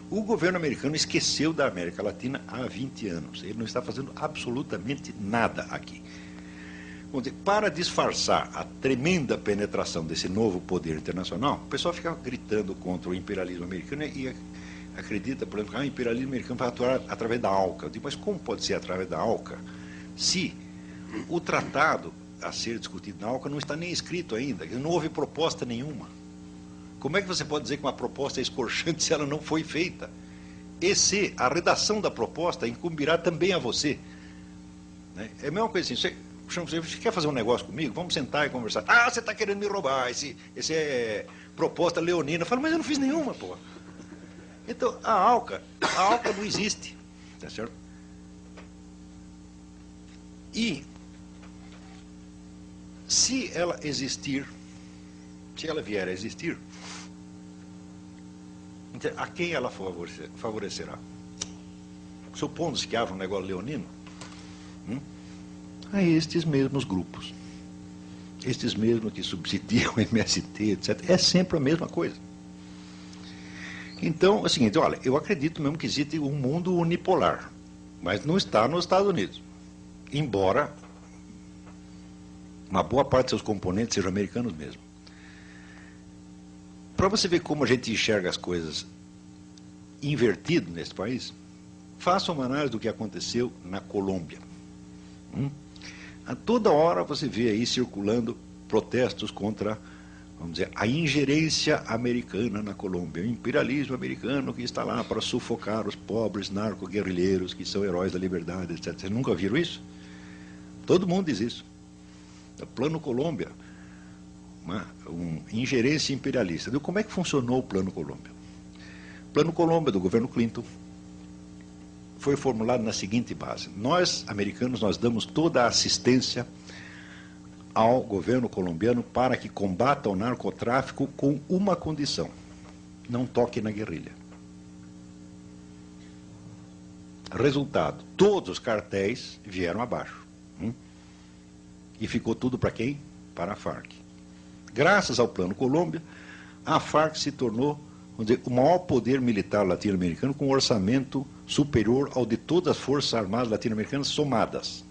S3: O governo americano esqueceu da América Latina há 20 anos. Ele não está fazendo absolutamente nada aqui. Vamos dizer, para disfarçar a tremenda penetração desse novo poder internacional, o pessoal fica gritando contra o imperialismo americano e acredita, por exemplo, que o imperialismo americano vai atuar através da ALCA. Eu digo, mas como pode ser através da ALCA se o tratado a ser discutido na ALCA não está nem escrito ainda, não houve proposta nenhuma? Como é que você pode dizer que uma proposta é escorchante se ela não foi feita? E se a redação da proposta incumbirá também a você? Né? É a mesma coisa assim, você quer fazer um negócio comigo? Vamos sentar e conversar. Você está querendo me roubar, esse é proposta leonina. Eu falo, mas eu não fiz nenhuma, pô. Então, a ALCA não existe, tá certo? E, se ela existir, se ela vier a existir, Então, a quem ela favorecerá? Supondo-se que haja um negócio leonino, a estes mesmos grupos. Estes mesmos que subsidiam o MST, etc. É sempre a mesma coisa. Então, é o seguinte, olha, eu acredito mesmo que existe um mundo unipolar, mas não está nos Estados Unidos. Embora uma boa parte de seus componentes sejam americanos mesmo. Para você ver como a gente enxerga as coisas invertido nesse país, faça uma análise do que aconteceu na Colômbia. A toda hora você vê aí circulando protestos contra, vamos dizer, a ingerência americana na Colômbia, o imperialismo americano que está lá para sufocar os pobres narco-guerrilheiros que são heróis da liberdade, etc. Vocês nunca viram isso? Todo mundo diz isso. O Plano Colômbia, uma ingerência imperialista. Como é que funcionou o Plano Colômbia? O Plano Colômbia do governo Clinton foi formulado na seguinte base: nós, americanos, nós damos toda a assistência ao governo colombiano para que combata o narcotráfico com uma condição: não toque na guerrilha. Resultado, todos os cartéis vieram abaixo. E ficou tudo para quem? Para a Farc. Graças ao Plano Colômbia, a Farc se tornou, vamos dizer, o maior poder militar latino-americano com um orçamento superior ao de todas as forças armadas latino-americanas somadas.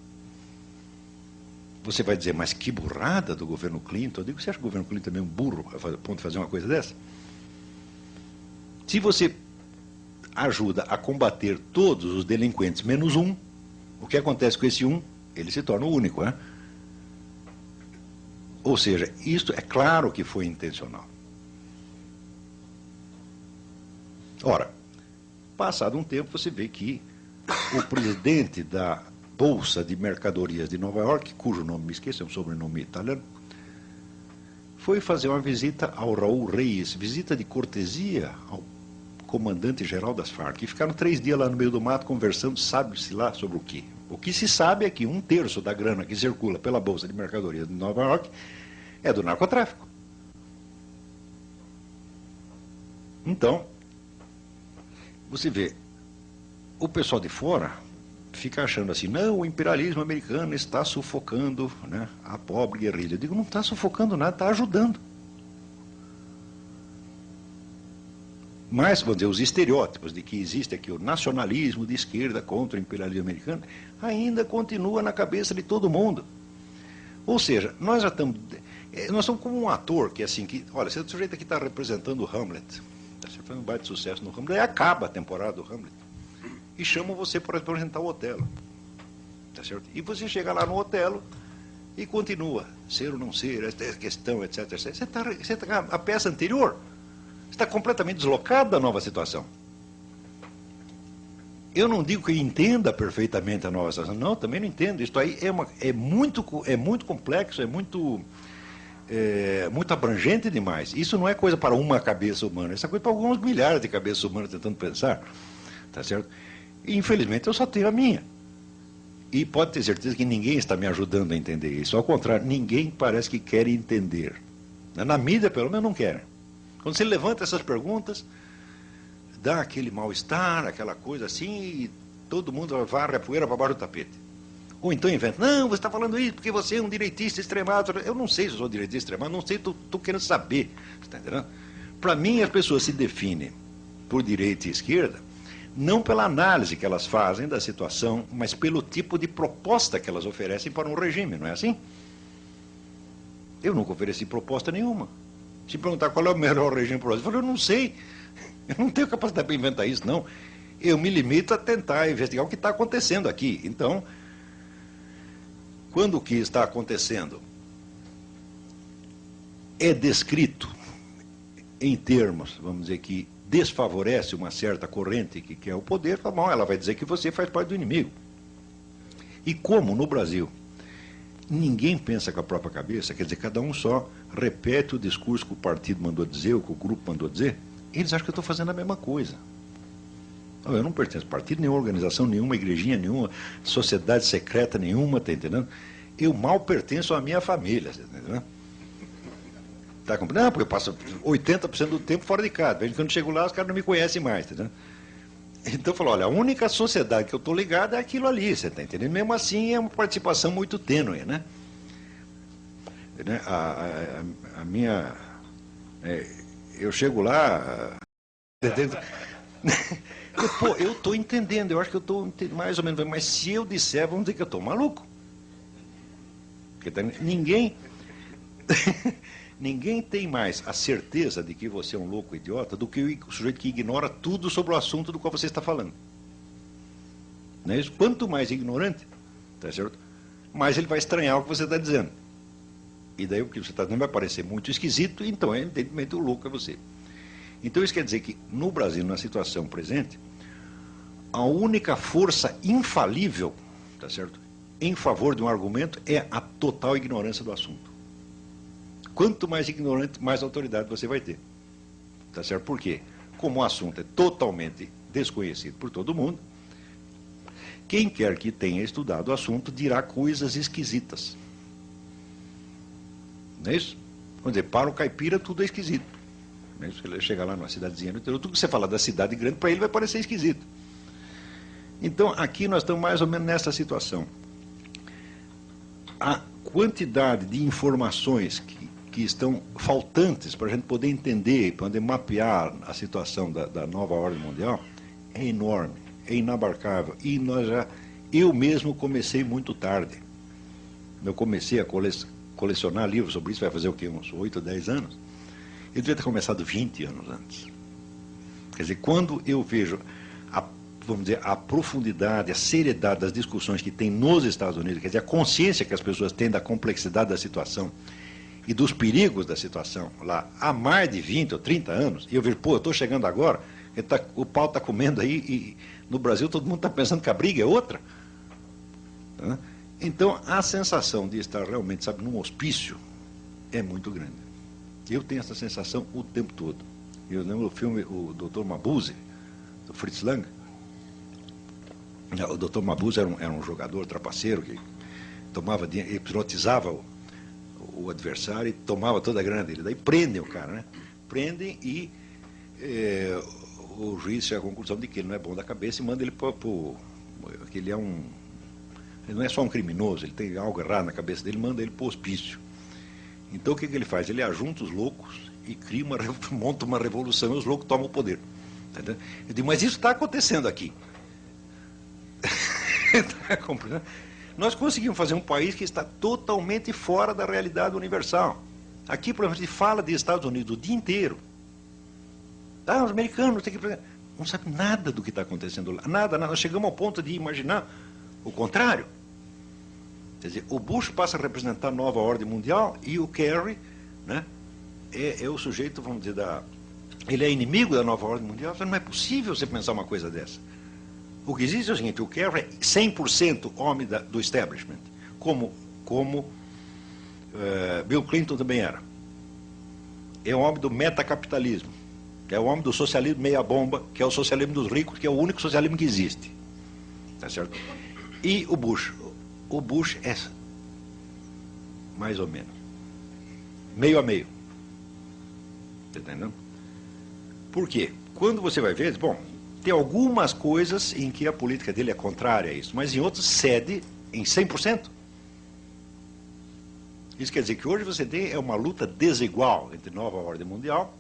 S3: Você vai dizer, mas que burrada do governo Clinton. Eu digo, você acha que o governo Clinton também é um burro a ponto de fazer uma coisa dessa? Se você ajuda a combater todos os delinquentes menos um, o que acontece com esse um? Ele se torna o único, né? Ou seja, isto é claro que foi intencional. Ora, passado um tempo, você vê que o presidente da Bolsa de Mercadorias de Nova York, cujo nome me esqueço, é um sobrenome italiano, foi fazer uma visita ao Raul Reyes, visita de cortesia ao comandante-geral das Farc, e ficaram 3 dias lá no meio do mato conversando, sabe-se lá sobre o quê. O que se sabe é que 1/3 da grana que circula pela Bolsa de Mercadorias de Nova York é do narcotráfico. Então, você vê, o pessoal de fora fica achando assim, não, o imperialismo americano está sufocando, né, a pobre guerrilha. Eu digo, não está sufocando nada, está ajudando. Mas, vamos dizer, os estereótipos de que existe aqui o nacionalismo de esquerda contra o imperialismo americano ainda continua na cabeça de todo mundo. Ou seja, nós já estamos... Nós somos como um ator que, assim, que, olha, esse sujeito aqui está representando o Hamlet, você faz um baita sucesso no Hamlet, aí acaba a temporada do Hamlet e chamam você para representar o Otelo, tá certo? E você chega lá no Otelo e continua, ser ou não ser, essa questão, etc. A peça anterior está completamente deslocada da nova situação. Eu não digo que entenda perfeitamente a nova situação, não, também não entendo. Isso aí é muito complexo, é muito abrangente demais. Isso não é coisa para uma cabeça humana, isso é coisa para alguns milhares de cabeças humanas tentando pensar, tá certo? E, infelizmente, eu só tenho a minha. E pode ter certeza que ninguém está me ajudando a entender isso. Ao contrário, ninguém parece que quer entender. Na mídia, pelo menos, não querem. Quando você levanta essas perguntas, dá aquele mal-estar, aquela coisa assim, e todo mundo varre a poeira para baixo do tapete. Ou então inventa, não, você está falando isso porque você é um direitista extremado. Eu não sei se eu sou direitista extremado, não sei, estou querendo saber. Você está entendendo? Para mim, as pessoas se definem por direita e esquerda, não pela análise que elas fazem da situação, mas pelo tipo de proposta que elas oferecem para um regime, não é assim? Eu nunca ofereci proposta nenhuma. Se perguntar qual é o melhor regime para o Brasil, eu falo, eu não sei. Eu não tenho capacidade para inventar isso, não. Eu me limito a tentar investigar o que está acontecendo aqui. Então, quando o que está acontecendo é descrito em termos, vamos dizer, que desfavorece uma certa corrente que quer o poder, bom, ela vai dizer que você faz parte do inimigo. E como no Brasil ninguém pensa com a própria cabeça, quer dizer, cada um só repete o discurso que o partido mandou dizer, ou que o grupo mandou dizer, eles acham que eu estou fazendo a mesma coisa. Eu não pertenço a partido nenhuma, organização nenhuma, igrejinha nenhuma, sociedade secreta nenhuma, está entendendo? Eu mal pertenço à minha família, está entendendo? Tá compreendendo? Não, porque eu passo 80% do tempo fora de casa. Quando eu chego lá, os caras não me conhecem mais, entendeu? Então eu falo, olha, a única sociedade que eu estou ligado é aquilo ali, você está entendendo? Mesmo assim é uma participação muito tênue, né? A minha... eu chego lá... Pô, eu estou entendendo, eu acho que eu estou mais ou menos... Mas se eu disser, vamos dizer que eu estou maluco. Porque ninguém... Ninguém tem mais a certeza de que você é um louco idiota do que o sujeito que ignora tudo sobre o assunto do qual você está falando. Não é isso? Quanto mais ignorante, tá certo? Mais ele vai estranhar o que você está dizendo. E daí o que você está dizendo vai parecer muito esquisito, então, evidentemente, o louco é você. Então, isso quer dizer que, no Brasil, na situação presente, a única força infalível, tá certo, em favor de um argumento é a total ignorância do assunto. Quanto mais ignorante, mais autoridade você vai ter. Tá certo? Por quê? Como o assunto é totalmente desconhecido por todo mundo, quem quer que tenha estudado o assunto dirá coisas esquisitas. Não é isso? Vamos dizer, para o caipira tudo é esquisito. Não é isso? Ele chega lá numa cidadezinha no interior, tudo que você fala da cidade grande, para ele vai parecer esquisito. Então, aqui nós estamos mais ou menos nessa situação. A quantidade de informações que estão faltantes para a gente poder entender, para poder mapear a situação da nova ordem mundial, é enorme, é inabarcável. E eu mesmo comecei muito tarde. Eu comecei a colecionar livros sobre isso, vai fazer o quê? Uns 8 ou 10 anos. Eu devia ter começado 20 anos antes. Quer dizer, quando eu vejo vamos dizer, a profundidade, a seriedade das discussões que tem nos Estados Unidos, quer dizer, a consciência que as pessoas têm da complexidade da situação e dos perigos da situação lá há mais de 20 ou 30 anos, e eu vejo, pô, eu estou chegando agora, o pau está comendo aí, e no Brasil todo mundo está pensando que a briga é outra. Tá? Então, a sensação de estar realmente, sabe, num hospício é muito grande. Eu tenho essa sensação o tempo todo. Eu lembro do filme O Dr. Mabuse, do Fritz Lang. O Dr. Mabuse era um jogador trapaceiro que tomava dinheiro, hipnotizava o adversário e tomava toda a grana dele. Daí prendem o cara, né? Prendem e o juiz chega à conclusão de que ele não é bom da cabeça e manda ele para que ele não é só um criminoso, ele tem algo errado na cabeça dele, manda ele para o hospício. Então o que ele faz? Ele ajunta os loucos e monta uma revolução e os loucos tomam o poder. Entendeu? Eu digo, mas isso está acontecendo aqui. Nós conseguimos fazer um país que está totalmente fora da realidade universal. Aqui, por exemplo, a gente fala de Estados Unidos o dia inteiro. Os americanos não sabem nada do que está acontecendo lá. Nada. Nós chegamos ao ponto de imaginar o contrário. Quer dizer, o Bush passa a representar a nova ordem mundial e o Kerry, né, é o sujeito, vamos dizer, ele é inimigo da nova ordem mundial. Não é possível você pensar uma coisa dessa. O que existe é o seguinte, o Kerry é 100% homem do establishment, como Bill Clinton também era. É o homem do metacapitalismo, é o homem do socialismo meia-bomba, que é o socialismo dos ricos, que é o único socialismo que existe. Tá certo? E o Bush é mais ou menos, meio a meio. Tá entendendo? Por quê? Quando você vai ver, bom, tem algumas coisas em que a política dele é contrária a isso, mas em outras cede em 100%. Isso quer dizer que hoje você tem uma luta desigual entre nova ordem mundial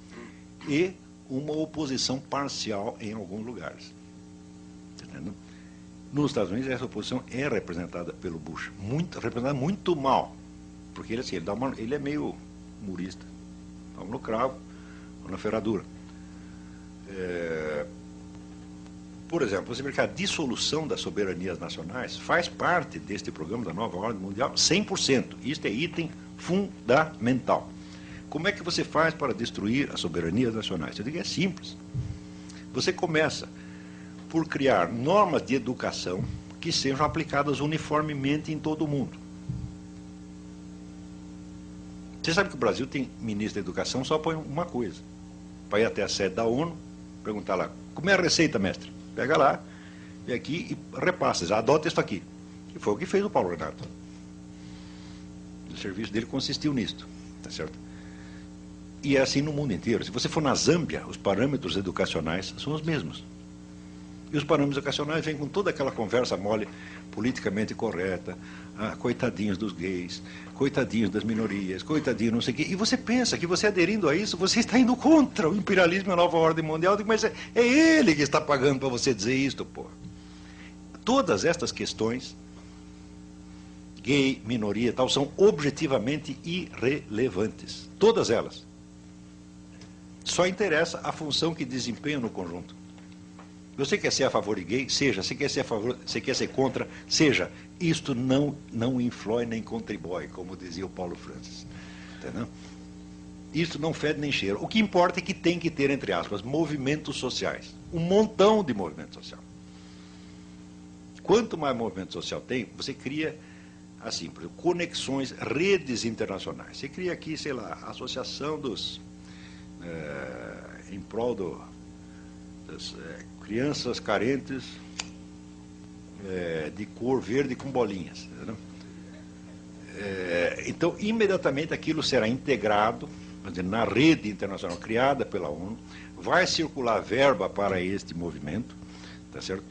S3: e uma oposição parcial em alguns lugares. Entendeu? Nos Estados Unidos, essa oposição é representada pelo Bush, representada muito mal, porque ele, assim, ele é meio humorista, vamos no cravo, vamos na ferradura. Por exemplo, você vê que a dissolução das soberanias nacionais faz parte deste programa da nova ordem mundial 100%. Isto é item fundamental. Como é que você faz para destruir as soberanias nacionais? Eu digo, é simples. Você começa por criar normas de educação que sejam aplicadas uniformemente em todo o mundo. Você sabe que o Brasil tem ministro da educação só para uma coisa, para ir até a sede da ONU, perguntar lá, como é a receita, mestre? Pega lá, vem aqui e repassa, já adota isso aqui. E foi o que fez o Paulo Renato. O serviço dele consistiu nisto, tá certo? E é assim no mundo inteiro. Se você for na Zâmbia, os parâmetros educacionais são os mesmos. E os parâmetros educacionais vêm com toda aquela conversa mole, politicamente correta, coitadinhos dos gays, coitadinhos das minorias, coitadinhos não sei o quê. E você pensa que você aderindo a isso, você está indo contra o imperialismo e a nova ordem mundial. Mas é ele que está pagando para você dizer isto, pô. Todas estas questões, gay, minoria e tal, são objetivamente irrelevantes. Todas elas. Só interessa a função que desempenham no conjunto. Você quer ser a favor de gay? Seja. Você quer ser a favor, você quer ser contra? Seja. Isto não influi nem contribui, como dizia o Paulo Francis. Entendeu? Isso não fede nem cheira. O que importa é que tem que ter, entre aspas, movimentos sociais. Um montão de movimento social. Quanto mais movimento social tem, você cria, assim, por exemplo, conexões, redes internacionais. Você cria aqui, sei lá, a associação dos... em prol das crianças carentes de cor verde com bolinhas. Entendeu? Então, imediatamente aquilo será integrado, quer dizer, na rede internacional criada pela ONU, vai circular verba para este movimento, tá certo?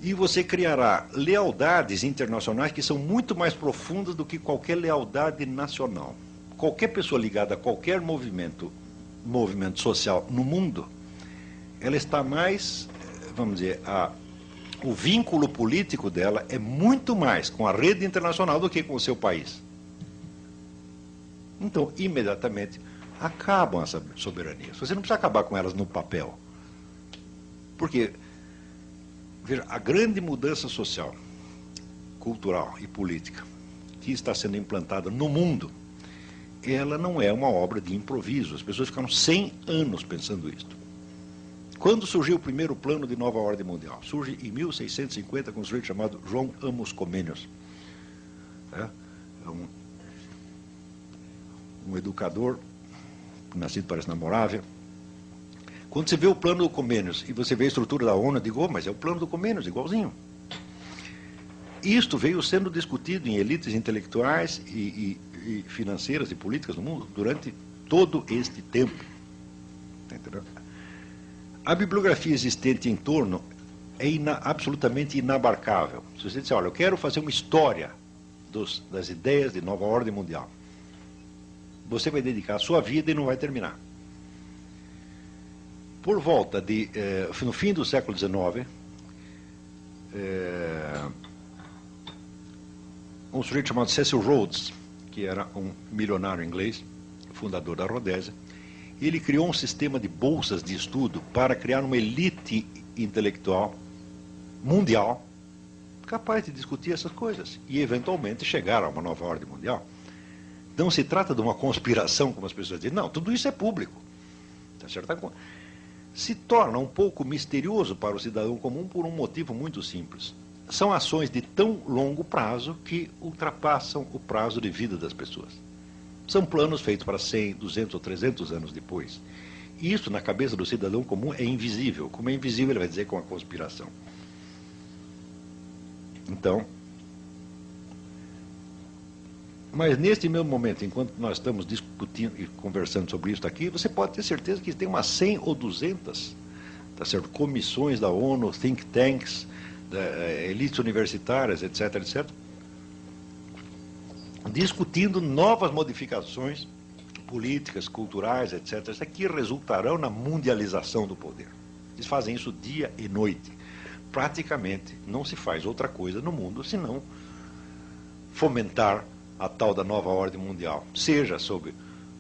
S3: E você criará lealdades internacionais que são muito mais profundas do que qualquer lealdade nacional. Qualquer pessoa ligada a qualquer movimento social no mundo, ela está mais, vamos dizer, o vínculo político dela é muito mais com a rede internacional do que com o seu país. Então, imediatamente, acabam as soberanias. Você não precisa acabar com elas no papel. Porque, veja, a grande mudança social, cultural e política que está sendo implantada no mundo, ela não é uma obra de improviso. As pessoas ficaram 100 anos pensando isto. Quando surgiu o primeiro plano de nova ordem mundial? Surge em 1650 com um sujeito chamado João Amos Comênios. Um educador, nascido, parece, na Morávia. Quando você vê o plano do Comênios e você vê a estrutura da ONU, eu digo, mas é o plano do Comênios, igualzinho. Isto veio sendo discutido em elites intelectuais e financeiras e políticas no mundo durante todo este tempo. Entendeu? A bibliografia existente em torno é absolutamente inabarcável. Se você disser, olha, eu quero fazer uma história das ideias de nova ordem mundial, você vai dedicar a sua vida e não vai terminar. Por volta no fim do século XIX, um sujeito chamado Cecil Rhodes, que era um milionário inglês, fundador da Rodésia, ele criou um sistema de bolsas de estudo para criar uma elite intelectual mundial capaz de discutir essas coisas e, eventualmente, chegar a uma nova ordem mundial. Não se trata de uma conspiração, como as pessoas dizem. Não, tudo isso é público. Tá certo? Se torna um pouco misterioso para o cidadão comum por um motivo muito simples. São ações de tão longo prazo que ultrapassam o prazo de vida das pessoas. São planos feitos para 100, 200 ou 300 anos depois. E isso, na cabeça do cidadão comum, é invisível. Como é invisível, ele vai dizer que é uma conspiração. Então, mas neste mesmo momento, enquanto nós estamos discutindo e conversando sobre isso aqui, você pode ter certeza que tem umas 100 ou 200, tá certo? Comissões da ONU, think tanks, elites universitárias, etc., etc., discutindo novas modificações políticas, culturais, etc., que resultarão na mundialização do poder. Eles fazem isso dia e noite. Praticamente não se faz outra coisa no mundo senão fomentar a tal da nova ordem mundial, seja sob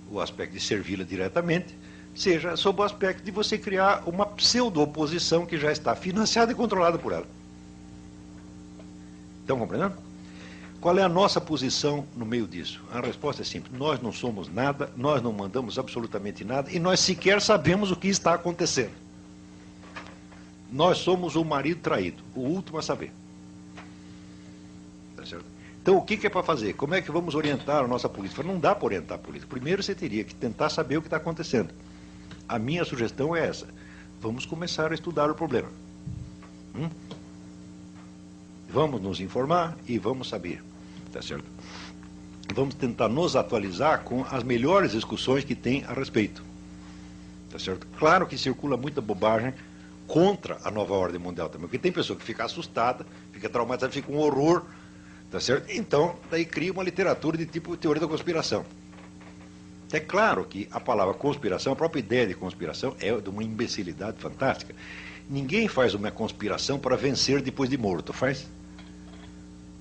S3: o aspecto de servi-la diretamente, seja sob o aspecto de você criar uma pseudo-oposição que já está financiada e controlada por ela. Estão compreendendo? Qual é a nossa posição no meio disso? A resposta é simples. Nós não somos nada, nós não mandamos absolutamente nada e nós sequer sabemos o que está acontecendo. Nós somos o marido traído, o último a saber. Tá certo? Então, o que é para fazer? Como é que vamos orientar a nossa política? Não dá para orientar a política. Primeiro, você teria que tentar saber o que está acontecendo. A minha sugestão é essa. Vamos começar a estudar o problema. Vamos nos informar e vamos saber. Tá certo? vamos tentar nos atualizar com as melhores discussões que tem a respeito. Tá certo? Claro que circula muita bobagem contra a nova ordem mundial também, porque tem pessoa que fica assustada, fica traumatizada, fica um horror, tá certo? Então, daí cria uma literatura de tipo teoria da conspiração. É claro que a palavra conspiração, a própria ideia de conspiração é de uma imbecilidade fantástica. Ninguém faz uma conspiração para vencer depois de morto, faz?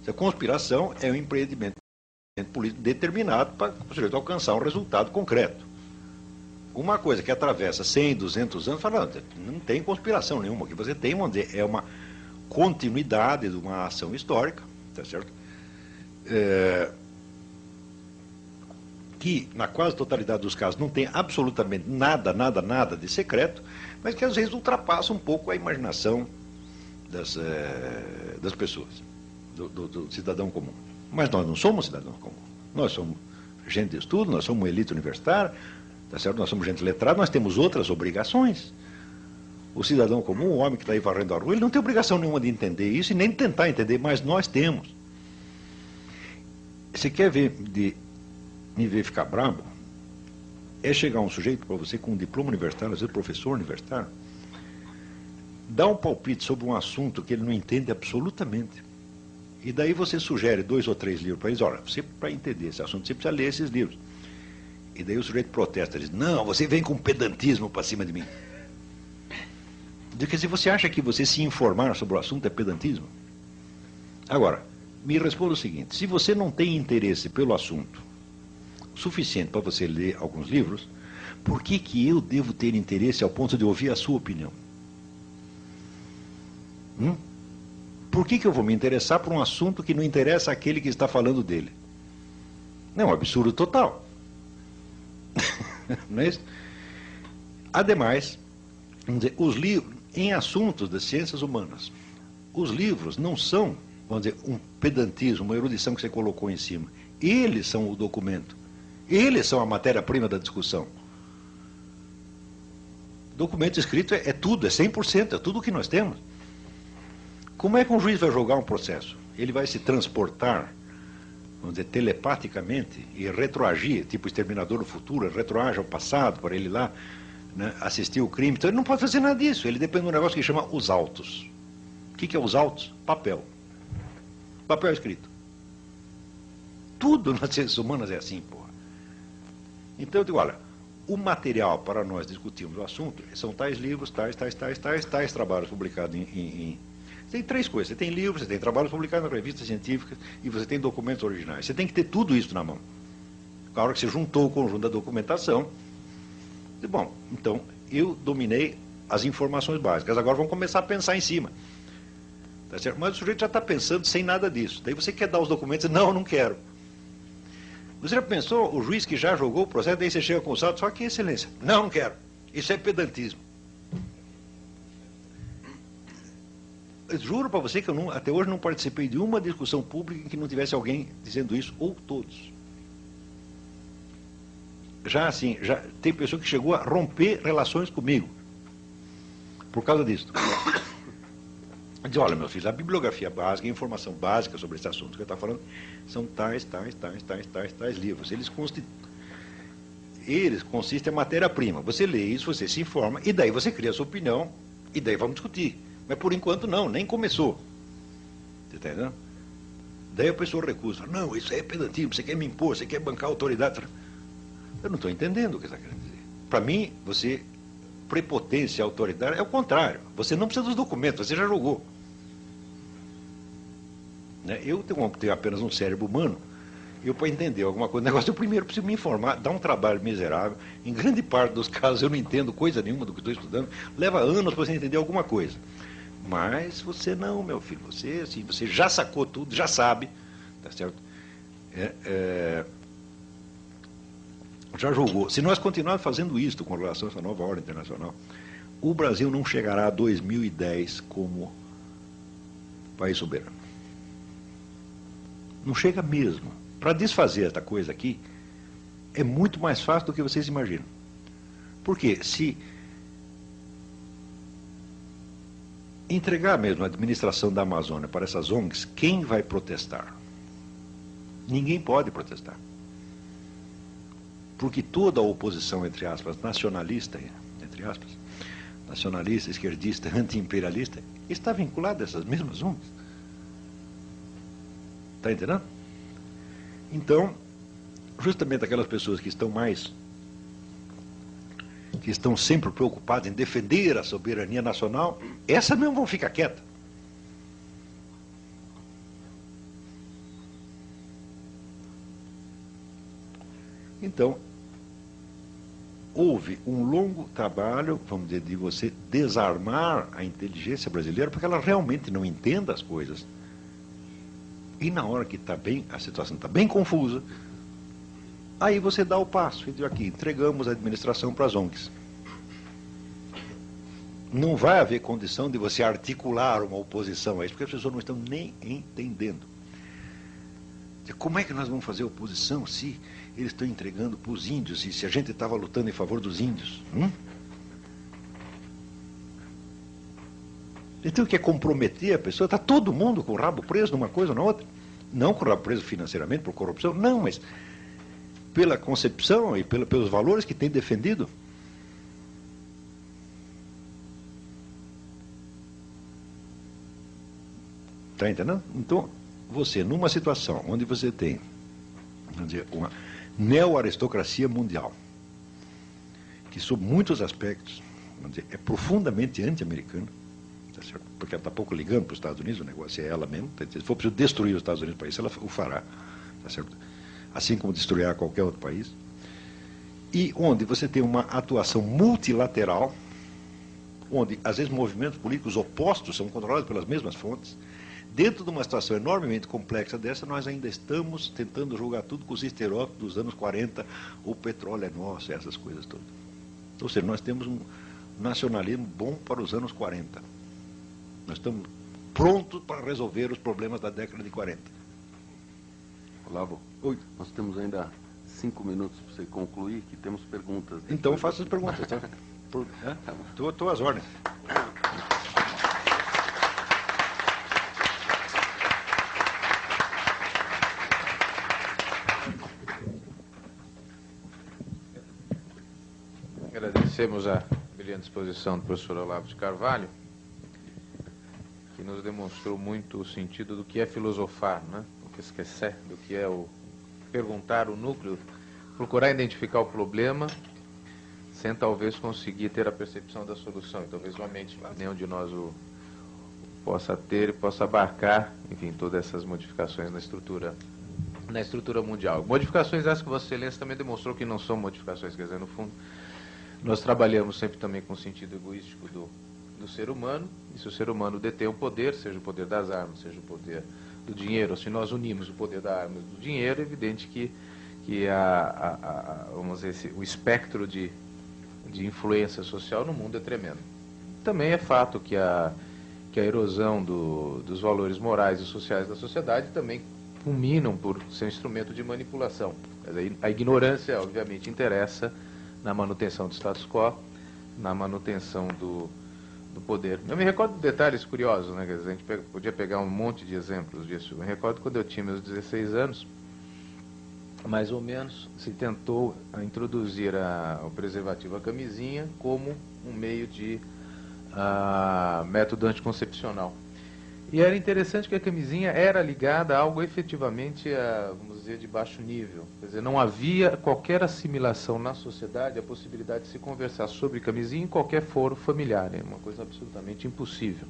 S3: A conspiração é um empreendimento político determinado para o sujeito alcançar um resultado concreto. Uma coisa que atravessa 100, 200 anos, fala, não tem conspiração nenhuma. O que você tem, vamos dizer, é uma continuidade de uma ação histórica, tá certo? Que, na quase totalidade dos casos, não tem absolutamente nada de secreto, mas que às vezes ultrapassa um pouco a imaginação das pessoas, do cidadão comum. Mas nós não somos cidadãos comuns. Nós somos gente de estudo, nós somos uma elite universitária, tá certo? Nós somos gente letrada, nós temos outras obrigações. O cidadão comum, o homem que está aí varrendo a rua, ele não tem obrigação nenhuma de entender isso e nem de tentar entender, mas nós temos. Você quer me ver ficar bravo? É chegar um sujeito para você com um diploma universitário, às vezes professor universitário, dá um palpite sobre um assunto que ele não entende absolutamente. E daí você sugere 2 ou 3 livros para eles. Olha, você, para entender esse assunto, você precisa ler esses livros. E daí o sujeito protesta, diz, não, você vem com pedantismo para cima de mim. Diz que se você acha que você se informar sobre o assunto é pedantismo? Agora, me responda o seguinte, se você não tem interesse pelo assunto suficiente para você ler alguns livros, por que eu devo ter interesse ao ponto de ouvir a sua opinião? Por que eu vou me interessar por um assunto que não interessa àquele que está falando dele? Não, é um absurdo total. Não é isso? Ademais, vamos dizer, os livros, em assuntos das ciências humanas, os livros não são, vamos dizer, um pedantismo, uma erudição que você colocou em cima. Eles são o documento. Eles são a matéria-prima da discussão. Documento escrito é tudo, é 100%, é tudo o que nós temos. Como é que um juiz vai julgar um processo? Ele vai se transportar, vamos dizer, telepaticamente e retroagir, tipo Exterminador do Futuro, retroage ao passado para ele lá, né, assistir o crime. Então ele não pode fazer nada disso, ele depende de um negócio que chama os autos. O que é os autos? Papel. Papel escrito. Tudo nas ciências humanas é assim, porra. Então eu digo, olha, o material para nós discutirmos o assunto são tais livros, tais trabalhos publicados Tem 3 coisas, você tem livros, você tem trabalhos publicados em revistas científicas e você tem documentos originais. Você tem que ter tudo isso na mão. A hora que você juntou o conjunto da documentação, bom, então eu dominei as informações básicas, agora vamos começar a pensar em cima. Tá certo? Mas o sujeito já está pensando sem nada disso. Daí você quer dar os documentos, não, não quero. Você já pensou, o juiz que já jogou o processo, daí você chega com os autos, só que excelência. Não, não quero. Isso é pedantismo. Eu juro para você que eu até hoje não participei de uma discussão pública em que não tivesse alguém dizendo isso, ou todos. Já assim, já tem pessoa que chegou a romper relações comigo por causa disso. Diz, olha, meu filho, a bibliografia básica, a informação básica sobre esse assunto que eu estou falando, são tais livros. Eles consistem em matéria-prima. Você lê isso, você se informa, e daí você cria a sua opinião, e daí vamos discutir. Mas por enquanto não, nem começou. Você está entendendo? Daí a pessoa recusa. Não, isso aí é pedantismo, você quer me impor, você quer bancar a autoridade. Eu não estou entendendo o que você está querendo dizer. Para mim, prepotência, autoridade, é o contrário. Você não precisa dos documentos, você já jogou. Né? Eu tenho apenas um cérebro humano, para entender alguma coisa, negócio, eu primeiro preciso me informar, dá um trabalho miserável. Em grande parte dos casos eu não entendo coisa nenhuma do que estou estudando, leva anos para você entender alguma coisa. Mas você não, meu filho, você já sacou tudo, já sabe, tá certo? Já jogou. Se nós continuarmos fazendo isso com relação a essa nova ordem internacional, o Brasil não chegará a 2010 como país soberano. Não chega mesmo. Para desfazer esta coisa aqui, é muito mais fácil do que vocês imaginam. Porque se entregar mesmo a administração da Amazônia para essas ONGs, quem vai protestar? Ninguém pode protestar. Porque toda a oposição, entre aspas, nacionalista, entre aspas, nacionalista, esquerdista, anti-imperialista, está vinculada a essas mesmas ONGs. Está entendendo? Então, justamente aquelas pessoas que estão sempre preocupadas em defender a soberania nacional, essas mesmo vão ficar quietas. Então, houve um longo trabalho, vamos dizer, de você desarmar a inteligência brasileira, porque ela realmente não entenda as coisas. E na hora que a situação está bem confusa, aí você dá o passo, e diz aqui, entregamos a administração para as ONGs. Não vai haver condição de você articular uma oposição a isso, porque as pessoas não estão nem entendendo. Como é que nós vamos fazer oposição se eles estão entregando para os índios, e se a gente estava lutando em favor dos índios? Então, o que é comprometer a pessoa? Está todo mundo com o rabo preso numa coisa ou na outra. Não com o rabo preso financeiramente, por corrupção, não, mas pela concepção e pelos valores que tem defendido. Está entendendo? Então, você, numa situação onde você tem, vamos dizer, uma neo-aristocracia mundial, que sob muitos aspectos, vamos dizer, é profundamente anti-americana, tá certo? Porque ela está pouco ligando para os Estados Unidos, o negócio é ela mesmo, tá? Se for preciso destruir os Estados Unidos para isso, ela o fará, tá certo? Assim como destruirá qualquer outro país, e onde você tem uma atuação multilateral, onde às vezes movimentos políticos opostos são controlados pelas mesmas fontes. Dentro de uma situação enormemente complexa dessa, nós ainda estamos tentando jogar tudo com os estereótipos dos anos 40, o petróleo é nosso, essas coisas todas. Ou seja, nós temos um nacionalismo bom para os anos 40. Nós estamos prontos para resolver os problemas da década de 40.
S2: Olavo,
S3: oi.
S2: Nós temos ainda 5 minutos para você concluir, que temos perguntas.
S3: Então faça as perguntas. Tá? Estou às ordens.
S1: Agradecemos a brilhante exposição do professor Olavo de Carvalho, que nos demonstrou muito o sentido do que é filosofar, né? O que esquecer, do que é o perguntar o núcleo, procurar identificar o problema, sem talvez conseguir ter a percepção da solução. E talvez somente nenhum de nós o possa ter e possa abarcar, enfim, todas essas modificações na estrutura mundial. Modificações essas que Vossa Excelência também demonstrou que não são modificações, quer dizer, no fundo, nós trabalhamos sempre também com o sentido egoístico do ser humano, e se o ser humano detém o poder, seja o poder das armas, seja o poder do dinheiro, ou se nós unimos o poder da arma e do dinheiro, é evidente que vamos dizer, o espectro de influência social no mundo é tremendo. Também é fato que a erosão dos valores morais e sociais da sociedade também culminam por ser um instrumento de manipulação. A ignorância, obviamente, interessa na manutenção do status quo, na manutenção do poder. Eu me recordo de detalhes curiosos, né? Quer dizer, a gente podia pegar um monte de exemplos disso. Eu me recordo quando eu tinha meus 16 anos, mais ou menos, se tentou introduzir o preservativo, a camisinha, como um meio de método anticoncepcional. E era interessante que a camisinha era ligada a algo efetivamente, vamos dizer, de baixo nível. Quer dizer, não havia qualquer assimilação na sociedade, a possibilidade de se conversar sobre camisinha em qualquer foro familiar. É uma coisa absolutamente impossível.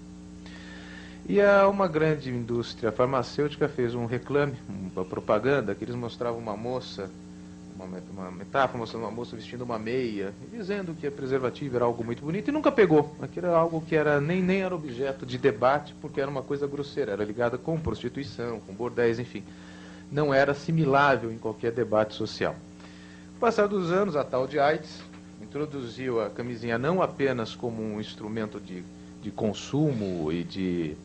S1: E uma grande indústria farmacêutica fez um reclame, uma propaganda, que eles mostravam uma moça, uma metáfora, mostrando uma moça vestindo uma meia, dizendo que a preservativa era algo muito bonito, e nunca pegou. Aquilo era algo que nem era objeto de debate, porque era uma coisa grosseira, era ligada com prostituição, com bordéis, enfim. Não era assimilável em qualquer debate social. Com o passar dos anos, a tal de AIDS introduziu a camisinha não apenas como um instrumento de consumo e de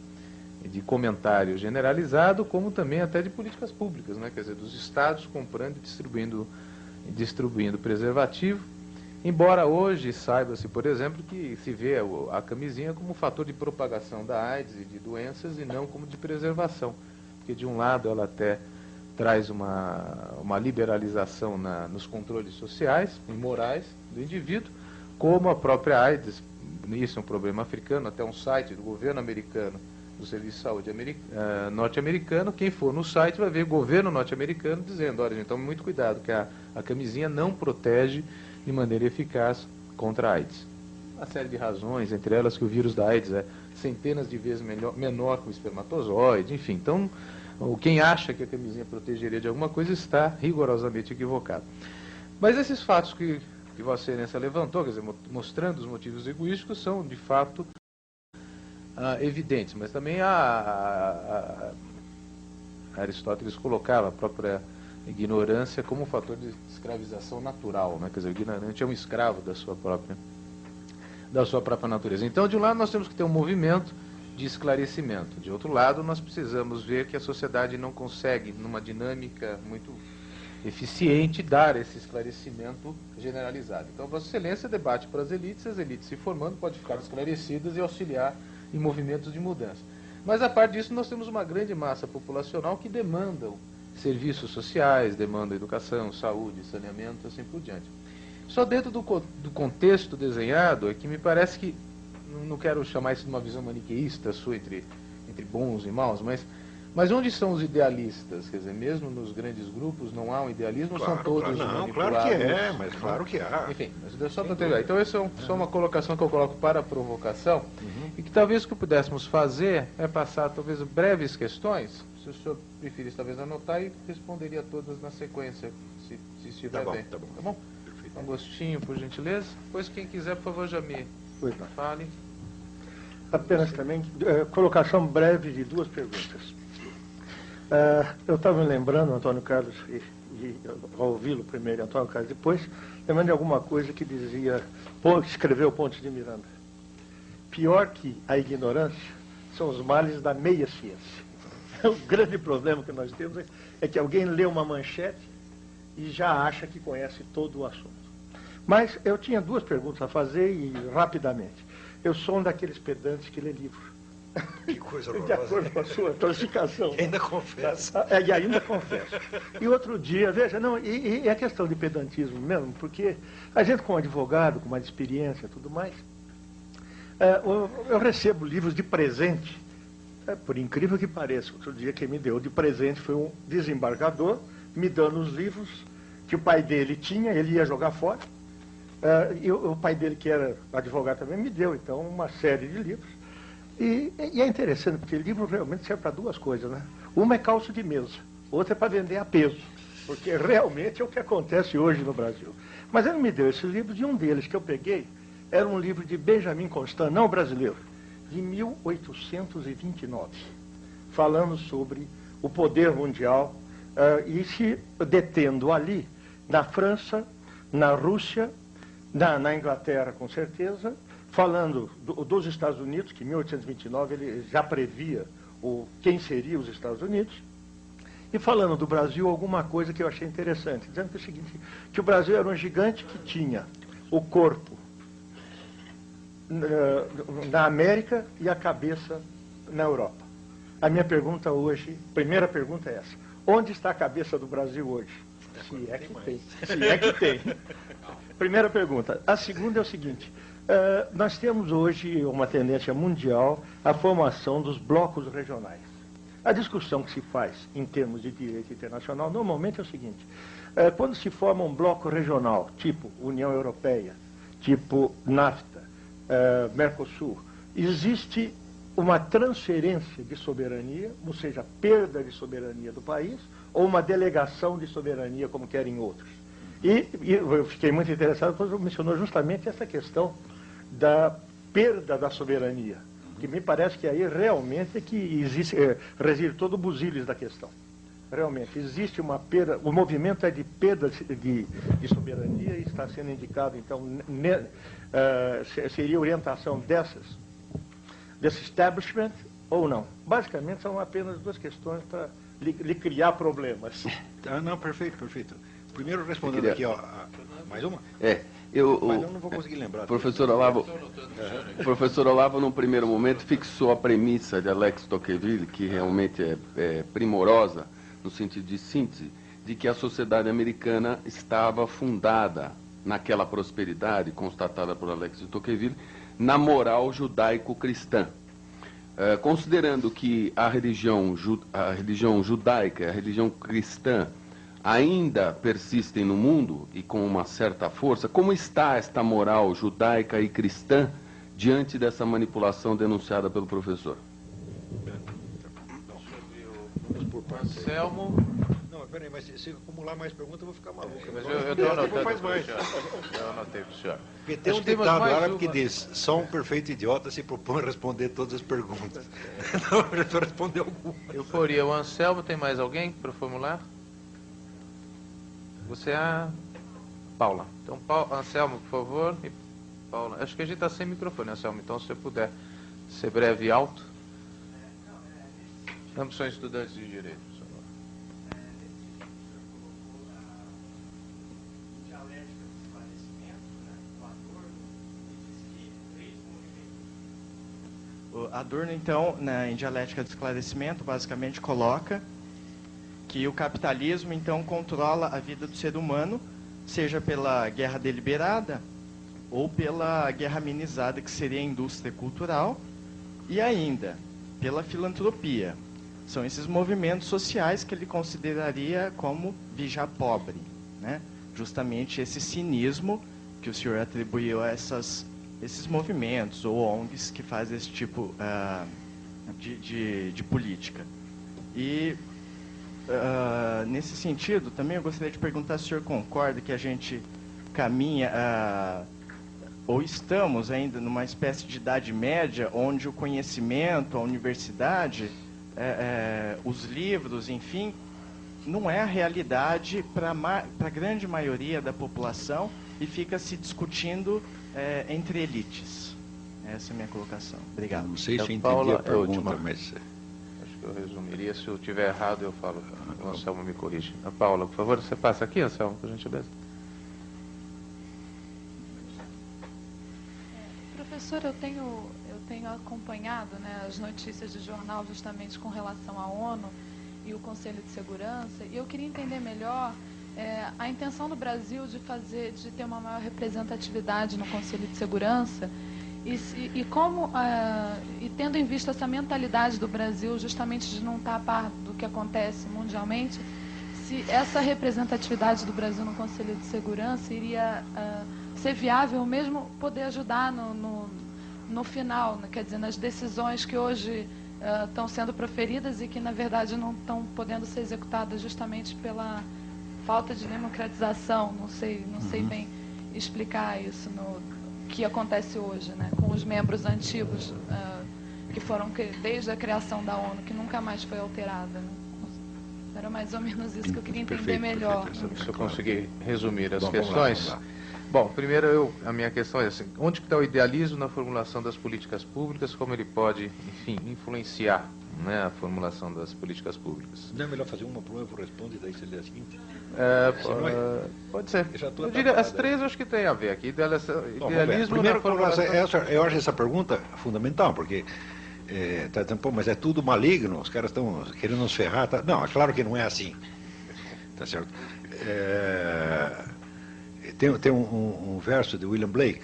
S1: comentário generalizado, como também até de políticas públicas, né? Quer dizer, dos estados comprando e distribuindo preservativo, embora hoje saiba-se, por exemplo, que se vê a camisinha como um fator de propagação da AIDS e de doenças e não como de preservação, porque de um lado ela até traz uma liberalização nos controles sociais e morais do indivíduo, como a própria AIDS. Isso é um problema africano, até um site do governo americano, do Serviço de Saúde norte-americano. Quem for no site vai ver o governo norte-americano dizendo: olha, gente, tome muito cuidado, que a camisinha não protege de maneira eficaz contra a AIDS. Uma série de razões, entre elas que o vírus da AIDS é centenas de vezes menor que o espermatozoide, enfim. Então, quem acha que a camisinha protegeria de alguma coisa está rigorosamente equivocado. Mas esses fatos que Vossa Excelência levantou, quer dizer, mostrando os motivos egoísticos, são de fato evidentes, mas também Aristóteles colocava a própria ignorância como um fator de escravização natural, né? Quer dizer, o ignorante é um escravo da sua própria natureza. Então, de um lado, nós temos que ter um movimento de esclarecimento. De outro lado, nós precisamos ver que a sociedade não consegue, numa dinâmica muito eficiente, dar esse esclarecimento generalizado. Então, Vossa Excelência debate para as elites se formando podem ficar esclarecidas e auxiliar em movimentos de mudança. Mas, a parte disso, nós temos uma grande massa populacional que demandam serviços sociais, demandam educação, saúde, saneamento, assim por diante. Só dentro do contexto desenhado é que me parece que, não quero chamar isso de uma visão maniqueísta sua entre bons e maus, mas onde são os idealistas? Quer dizer, mesmo nos grandes grupos não há um idealismo,
S3: claro,
S1: são todos
S3: não,
S1: manipulados.
S3: claro que é, mas claro que há.
S1: Enfim, mas só para terminar. Então, essa é só uma colocação que eu coloco para a provocação, e que talvez o que pudéssemos fazer é passar, talvez, breves questões, se o senhor preferisse, talvez, anotar, e responderia todas na sequência, se estiver bem.
S3: Tá bom.
S1: Tá bom? Um gostinho, por gentileza. Depois, quem quiser, por favor, já me fale.
S4: Apenas também, colocação breve de duas perguntas. Eu estava me lembrando, Antônio Carlos, e ao ouvi-lo primeiro, Antônio Carlos depois, lembrando de alguma coisa que dizia, que escreveu Pontes de Miranda. Pior que a ignorância são os males da meia-ciência. O grande problema que nós temos é que alguém lê uma manchete e já acha que conhece todo o assunto. Mas eu tinha duas perguntas a fazer e rapidamente. Eu sou um daqueles pedantes que lê livro.
S3: Que coisa horrorosa.
S4: De acordo com a sua classificação.
S3: E ainda confessa.
S4: E ainda confesso. E outro dia, veja, não, e é questão de pedantismo mesmo, porque a gente como advogado, com mais experiência e tudo mais, eu recebo livros de presente, por incrível que pareça. Outro dia quem me deu de presente foi um desembargador, me dando os livros que o pai dele tinha, ele ia jogar fora. E o pai dele, que era advogado também, me deu, então, uma série de livros. E é interessante, porque livro realmente serve para duas coisas, né? Uma é calço de mesa, outra é para vender a peso, porque realmente é o que acontece hoje no Brasil. Mas ele me deu esses livros, e um deles que eu peguei era um livro de Benjamin Constant, não brasileiro, de 1829, falando sobre o poder mundial, e se detendo ali, na França, na Rússia, na Inglaterra, com certeza, falando dos Estados Unidos, que em 1829 ele já previa quem seria os Estados Unidos, e falando do Brasil alguma coisa que eu achei interessante, dizendo que é o seguinte, que o Brasil era um gigante que tinha o corpo na América e a cabeça na Europa. A minha pergunta hoje, primeira pergunta é essa: onde está a cabeça do Brasil hoje? Se é que tem. Se é que tem. Primeira pergunta. A segunda é o seguinte: nós temos hoje uma tendência mundial à formação dos blocos regionais. A discussão que se faz em termos de direito internacional normalmente é o seguinte: quando se forma um bloco regional, tipo União Europeia, tipo NAFTA, Mercosul, existe uma transferência de soberania, ou seja, perda de soberania do país, ou uma delegação de soberania, como querem outros. E eu fiquei muito interessado quando mencionou justamente essa questão da perda da soberania, que me parece que aí realmente é que existe, reside todo o busilis da questão. Realmente, existe uma perda, o movimento é de perda de soberania e está sendo indicado, então, seria orientação desse establishment ou não. Basicamente, são apenas duas questões para lhe criar problemas.
S3: Não, perfeito. Primeiro, respondendo aqui, mais uma?
S2: Mas
S3: eu não vou conseguir lembrar.
S2: Professor Olavo, num primeiro momento, fixou a premissa de Alex Tocqueville, que realmente é primorosa, no sentido de síntese, de que a sociedade americana estava fundada naquela prosperidade constatada por Alex de Tocqueville, na moral judaico-cristã. Considerando que a religião judaica, a religião cristã, ainda persistem no mundo e com uma certa força, como está esta moral judaica e cristã diante dessa manipulação denunciada pelo professor?
S1: Anselmo.
S3: Não, peraí, mas se acumular mais perguntas, eu vou ficar maluco.
S1: Mas eu estou anotando.
S3: Faz mais.
S1: Eu anotei para o senhor.
S3: Porque tem um ditado árabe que diz: só um perfeito idiota se propõe a responder todas as perguntas. Não, eu já estou respondendo alguma.
S1: Eu poria o Anselmo, tem mais alguém para formular? Você é a Paula. Então, Anselmo, por favor. E Paula. Acho que a gente está sem microfone, Anselmo. Então, se você puder ser breve e alto. Ambos são estudantes de Direito. Por favor.
S5: Adorno, então, em Dialética do Esclarecimento, basicamente coloca que o capitalismo, então, controla a vida do ser humano, seja pela guerra deliberada ou pela guerra amenizada, que seria a indústria cultural, e ainda pela filantropia. São esses movimentos sociais que ele consideraria como vigiar pobre, né? Justamente esse cinismo que o senhor atribuiu a esses movimentos ou ONGs que fazem esse tipo de política. E, nesse sentido, também eu gostaria de perguntar se o senhor concorda que a gente caminha, ou estamos ainda numa espécie de idade média, onde o conhecimento, a universidade, os livros, enfim, não é a realidade para a grande maioria da população e fica se discutindo entre elites. Essa é a minha colocação. Obrigado.
S3: Não sei se eu entendi
S1: Paula,
S3: a pergunta,
S1: última.
S3: mas...
S1: Acho que eu resumiria. Se eu estiver errado, eu falo. O Anselmo me corrige. A Paula, por favor, você passa aqui, Anselmo, por gentileza.
S6: Professor, eu tenho acompanhado, né, as notícias de jornal justamente com relação à ONU e o Conselho de Segurança, e eu queria entender melhor a intenção do Brasil de ter uma maior representatividade no Conselho de Segurança e como, e tendo em vista essa mentalidade do Brasil justamente de não estar a par do que acontece mundialmente, se essa representatividade do Brasil no Conselho de Segurança iria ser viável mesmo poder ajudar no final, quer dizer, nas decisões que hoje estão sendo proferidas e que, na verdade, não estão podendo ser executadas justamente pela falta de democratização. Não sei bem explicar isso no que acontece hoje, né, com os membros antigos que foram desde a criação da ONU, que nunca mais foi alterada. Né? Era mais ou menos isso que eu queria entender melhor.
S1: Se eu conseguir resumir as questões. Vamos lá. Bom, primeiro a minha questão é assim, onde está o idealismo na formulação das políticas públicas, como ele pode, enfim, influenciar, né, a formulação das políticas públicas?
S3: Não é melhor fazer uma por uma, eu respondo e daí você lê a seguinte?
S1: Pode ser. Eu diria, as três eu acho que tem a ver aqui. Idealismo
S3: primeiro,
S1: na formulação...
S3: eu acho essa pergunta fundamental, porque tá dizendo, pô, mas é tudo maligno, os caras estão querendo nos ferrar. Tá? Não, é claro que não é assim. Tá certo? Tem um verso de William Blake,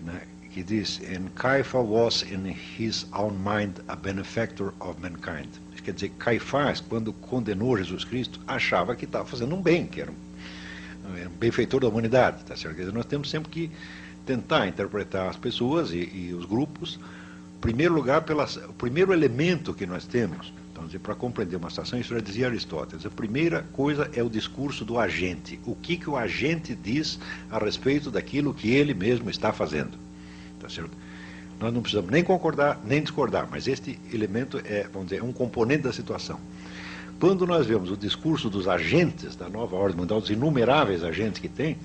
S3: né, que diz: "And Caiaphas was in his own mind a benefactor of mankind." Quer dizer, Caifás, quando condenou Jesus Cristo, achava que estava fazendo um bem, que era um benfeitor da humanidade. Tá certo? Quer dizer, nós temos sempre que tentar interpretar as pessoas e os grupos, em primeiro lugar, o primeiro elemento que nós temos. Então, para compreender uma situação, isso já dizia Aristóteles, a primeira coisa é o discurso do agente. O que o agente diz a respeito daquilo que ele mesmo está fazendo. Tá certo? Nós não precisamos nem concordar, nem discordar, mas este elemento vamos dizer, um componente da situação. Quando nós vemos o discurso dos agentes da nova ordem mundial, dos inumeráveis agentes que tem,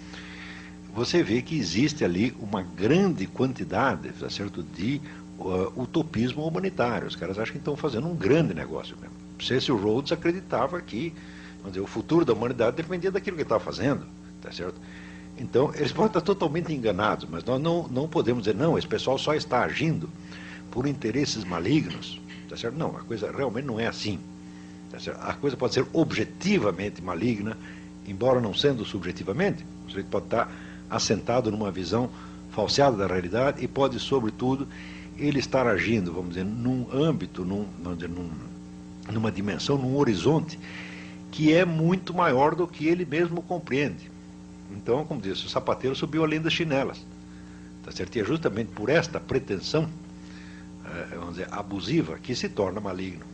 S3: você vê que existe ali uma grande quantidade, tá certo, de utopismo humanitário. Os caras acham que estão fazendo um grande negócio mesmo. Cecil Rhodes acreditava que, vamos dizer, o futuro da humanidade dependia daquilo que ele estava fazendo, tá certo? Então, eles podem estar totalmente enganados, mas nós não podemos dizer, não, esse pessoal só está agindo por interesses malignos, tá certo? Não, a coisa realmente não é assim, A coisa pode ser objetivamente maligna, embora não sendo subjetivamente. O sujeito pode estar assentado numa visão falseada da realidade e pode, sobretudo, ele estar agindo, vamos dizer, num âmbito, numa dimensão, num horizonte que é muito maior do que ele mesmo compreende. Então, como disse, o sapateiro subiu além das chinelas. Tá certo? E é justamente por esta pretensão, vamos dizer, abusiva, que se torna maligno.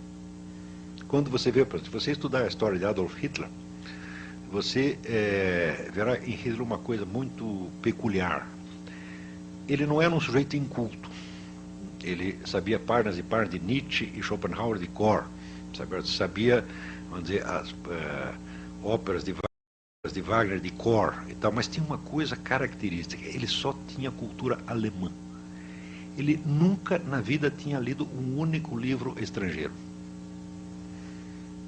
S3: Quando você vê, se você estudar a história de Adolf Hitler, você verá em Hitler uma coisa muito peculiar. Ele não era um sujeito inculto. Ele sabia páginas e páginas de Nietzsche e Schopenhauer de cor. Sabia, vamos dizer, as óperas de Wagner de cor e tal, mas tinha uma coisa característica: ele só tinha cultura alemã. Ele nunca na vida tinha lido um único livro estrangeiro.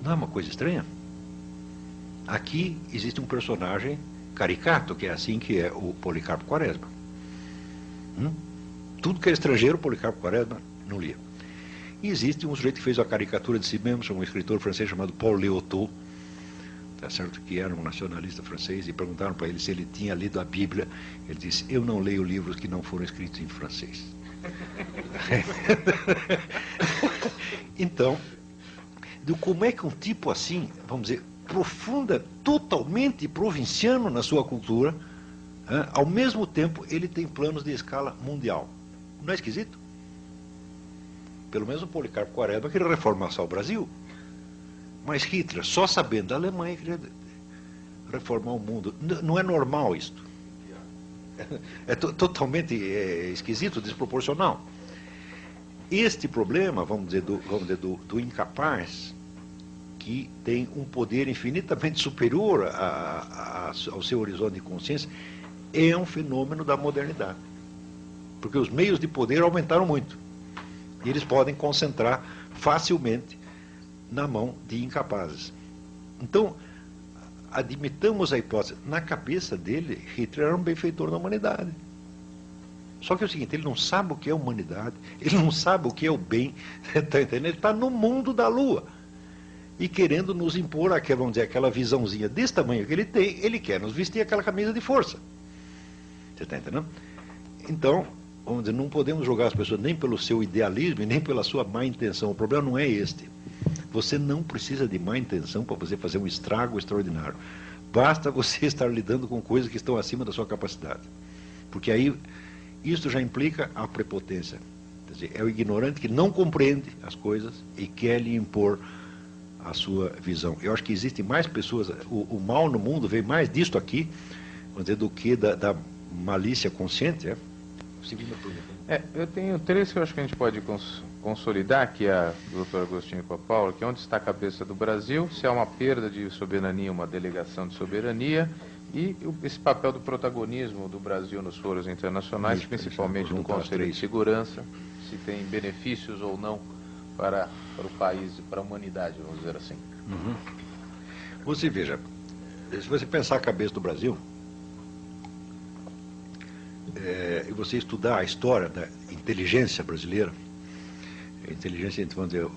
S3: Não é uma coisa estranha? Aqui existe um personagem caricato, que é assim que é o Policarpo Quaresma. Tudo que é estrangeiro, o Policarpo Quaresma não lia. E existe um sujeito que fez a caricatura de si mesmo, um escritor francês chamado Paul Léotot, tá certo? Que era um nacionalista francês, e perguntaram para ele se ele tinha lido a Bíblia. Ele disse: eu não leio livros que não foram escritos em francês. Então, como é que um tipo assim, vamos dizer, profunda, totalmente provinciano na sua cultura, ao mesmo tempo ele tem planos de escala mundial? Não é esquisito? Pelo menos o Policarpo Quaresma queria reformar só o Brasil. Mas Hitler, só sabendo da Alemanha, queria reformar o mundo. Não é normal isto. É totalmente esquisito, desproporcional. Este problema, vamos dizer, do incapaz, que tem um poder infinitamente superior ao seu horizonte de consciência, é um fenômeno da modernidade. Porque os meios de poder aumentaram muito. E eles podem concentrar facilmente na mão de incapazes. Então, admitamos a hipótese: na cabeça dele, Hitler era um benfeitor da humanidade. Só que é o seguinte: ele não sabe o que é humanidade, ele não sabe o que é o bem, tá entendendo? Ele está no mundo da lua e querendo nos impor aquela, vamos dizer, aquela visãozinha desse tamanho que ele tem. Ele quer nos vestir aquela camisa de força. Você está entendendo? Então, vamos dizer, não podemos julgar as pessoas nem pelo seu idealismo e nem pela sua má intenção. O problema não é este. Você não precisa de má intenção para você fazer um estrago extraordinário. Basta você estar lidando com coisas que estão acima da sua capacidade. Porque aí, isso já implica a prepotência. Quer dizer, é o ignorante que não compreende as coisas e quer lhe impor a sua visão. Eu acho que existem mais pessoas, o mal no mundo vem mais disto aqui, vamos dizer, do que da malícia consciente.
S1: Eu tenho três que eu acho que a gente pode consolidar, que é a do Dr. Agostinho Papaula, que é onde está a cabeça do Brasil, se há uma perda de soberania, uma delegação de soberania, e esse papel do protagonismo do Brasil nos foros internacionais, principalmente no Conselho de Segurança, se tem benefícios ou não para o país e para a humanidade, vamos dizer assim.
S3: Você veja, se você pensar a cabeça do Brasil, e você estudar a história da inteligência brasileira, a inteligência, vamos dizer,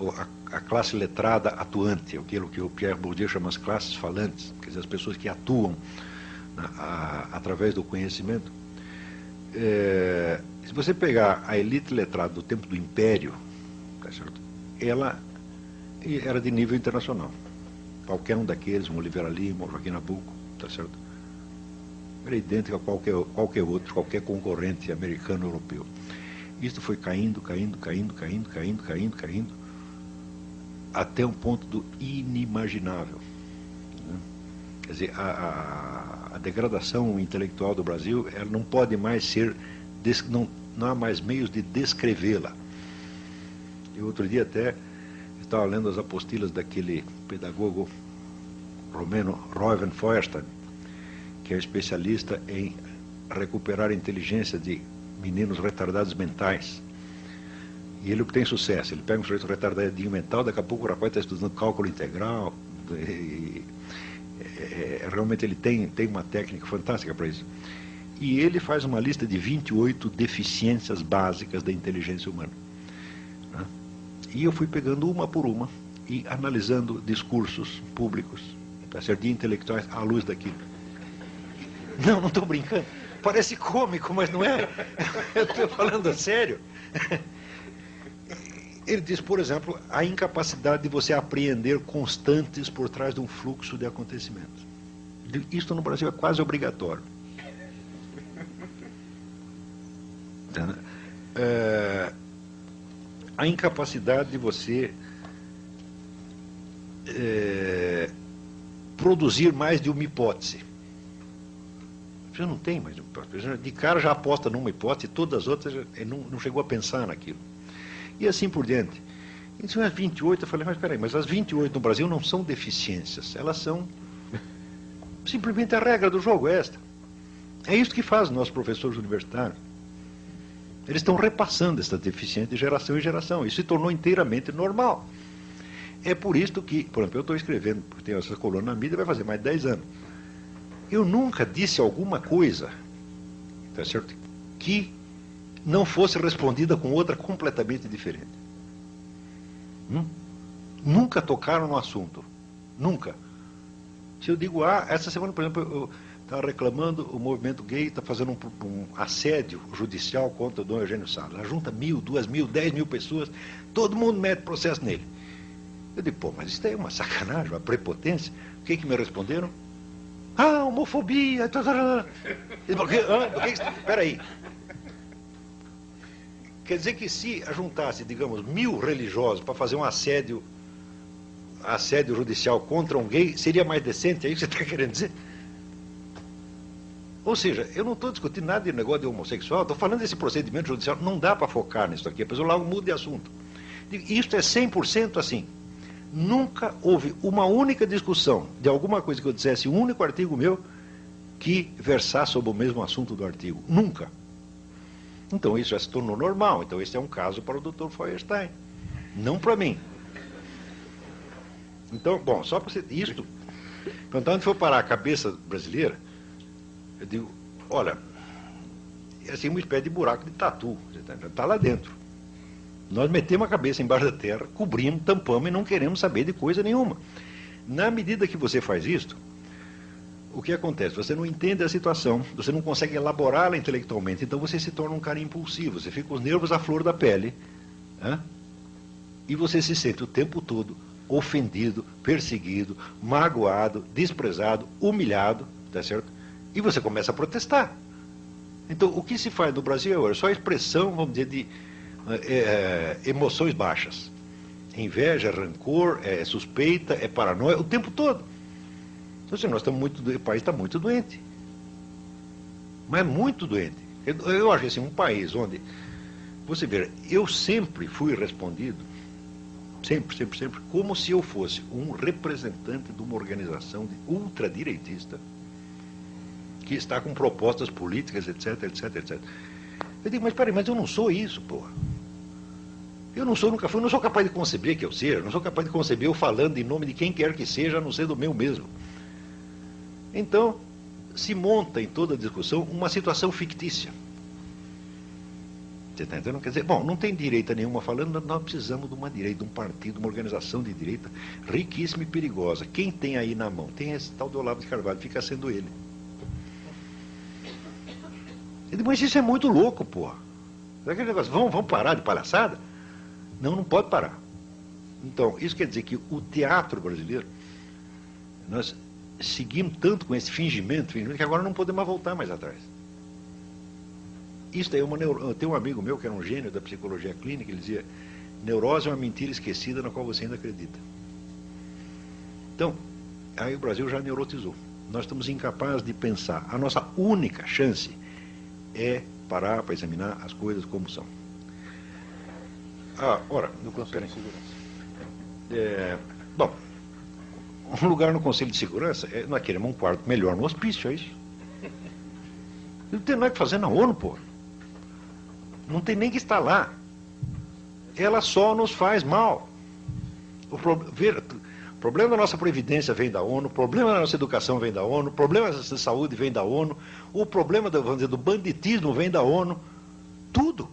S3: a classe letrada atuante, aquilo que o Pierre Bourdieu chama as classes falantes, quer dizer, as pessoas que atuam através do conhecimento. Se você pegar a elite letrada do tempo do Império, tá certo? Ela era de nível internacional. Qualquer um daqueles, um Oliveira Lima, um Joaquim Nabuco, tá certo? Era idêntico a qualquer outro, qualquer concorrente americano, europeu. Isso foi caindo, até um ponto do inimaginável. Né? Quer dizer, a degradação intelectual do Brasil, ela não pode mais ser, não há mais meios de descrevê-la. Eu outro dia até estava lendo as apostilas daquele pedagogo romeno, Reuven Feuerstein, que é especialista em recuperar a inteligência de meninos retardados mentais. E ele tem sucesso. Ele pega um sujeito retardadinho mental, daqui a pouco o rapaz está estudando cálculo integral. Realmente ele tem uma técnica fantástica para isso. E ele faz uma lista de 28 deficiências básicas da inteligência humana. Né? E eu fui pegando uma por uma e analisando discursos públicos, tá certo? De intelectuais à luz daquilo. Não estou brincando. Parece cômico, mas não é. Eu estou falando a sério. Ele diz, por exemplo, a incapacidade de você apreender constantes por trás de um fluxo de acontecimentos. Isto no Brasil é quase obrigatório. A incapacidade de você produzir mais de uma hipótese. Você não tem mais de uma hipótese. De cara já aposta numa hipótese, todas as outras não chegou a pensar naquilo. E assim por diante. Então, as 28, eu falei, mas peraí, mas as 28 no Brasil não são deficiências, elas são simplesmente a regra do jogo, é esta. É isso que fazem nossos professores universitários. Eles estão repassando essa deficiência de geração em geração. Isso se tornou inteiramente normal. É por isso que, por exemplo, eu estou escrevendo, porque tenho essa coluna na mídia, vai fazer mais de 10 anos. Eu nunca disse alguma coisa, tá certo, que não fosse respondida com outra completamente diferente. Nunca tocaram no assunto. Nunca. Se eu digo, essa semana, por exemplo, eu estava reclamando, o movimento gay está fazendo um assédio judicial contra o Dom Eugênio Salles. Ela junta 1.000, 2.000, 10.000 pessoas, todo mundo mete processo nele. Eu digo, pô, mas isso aí é uma sacanagem, uma prepotência. O que me responderam? Homofobia. Espera aí. Quer dizer que se juntasse, digamos, 1.000 religiosos para fazer um assédio judicial contra um gay, seria mais decente? É isso que você está querendo dizer? Ou seja, eu não estou discutindo nada de negócio de homossexual, estou falando desse procedimento judicial. Não dá para focar nisso aqui, a pessoa logo muda de assunto. Isto é 100% assim. Nunca houve uma única discussão de alguma coisa que eu dissesse, um único artigo meu, que versasse sobre o mesmo assunto do artigo. Nunca. Então isso já se tornou normal. Então esse é um caso para o Dr. Feuerstein, não para mim. Então, bom, só para você... Isto, então, onde for parar a cabeça brasileira, eu digo, olha, é assim uma espécie de buraco de tatu, está lá dentro. Nós metemos a cabeça embaixo da terra, cobrimos, tampamos e não queremos saber de coisa nenhuma. Na medida que você faz isto, o que acontece? Você não entende a situação, você não consegue elaborá-la intelectualmente, então você se torna um cara impulsivo, você fica com os nervos à flor da pele, e você se sente o tempo todo ofendido, perseguido, magoado, desprezado, humilhado, tá certo? E você começa a protestar. Então, o que se faz no Brasil é só a expressão, vamos dizer, de emoções baixas. Inveja, rancor, suspeita, paranoia, o tempo todo. Então, assim, nós estamos o país está muito doente. Mas muito doente. Eu acho que assim, um país onde, você vê, eu sempre fui respondido, sempre, como se eu fosse um representante de uma organização ultradireitista que está com propostas políticas, etc. Eu digo, mas peraí, mas eu não sou isso, porra. Eu não sou, nunca fui, não sou capaz de conceber que eu seja, não sou capaz de conceber eu falando em nome de quem quer que seja, a não ser do meu mesmo. Então, se monta em toda a discussão uma situação fictícia. Você está entendendo? Quer dizer, bom, não tem direita nenhuma falando, nós precisamos de uma direita, de um partido, uma organização de direita riquíssima e perigosa. Quem tem aí na mão? Tem esse tal do Olavo de Carvalho, fica sendo ele. Eu digo, mas isso é muito louco, porra. Aquele negócio, vamos parar de palhaçada? Não pode parar. Então, isso quer dizer que o teatro brasileiro, nós seguimos tanto com esse fingimento, que agora não podemos mais voltar mais atrás. Isso daí, tem um amigo meu que era um gênio da psicologia clínica, ele dizia, neurose é uma mentira esquecida na qual você ainda acredita. Então, aí o Brasil já neurotizou. Nós estamos incapazes de pensar. A nossa única chance é parar para examinar as coisas como são. Ora, no Conselho de Segurança. Bom, um lugar no Conselho de Segurança, nós queremos um quarto melhor no hospício, é isso? Não tem nada que fazer na ONU, pô. Não tem nem que estar lá. Ela só nos faz mal. O problema da nossa previdência vem da ONU, o problema da nossa educação vem da ONU, o problema da saúde vem da ONU, o problema vamos dizer, do banditismo vem da ONU, tudo.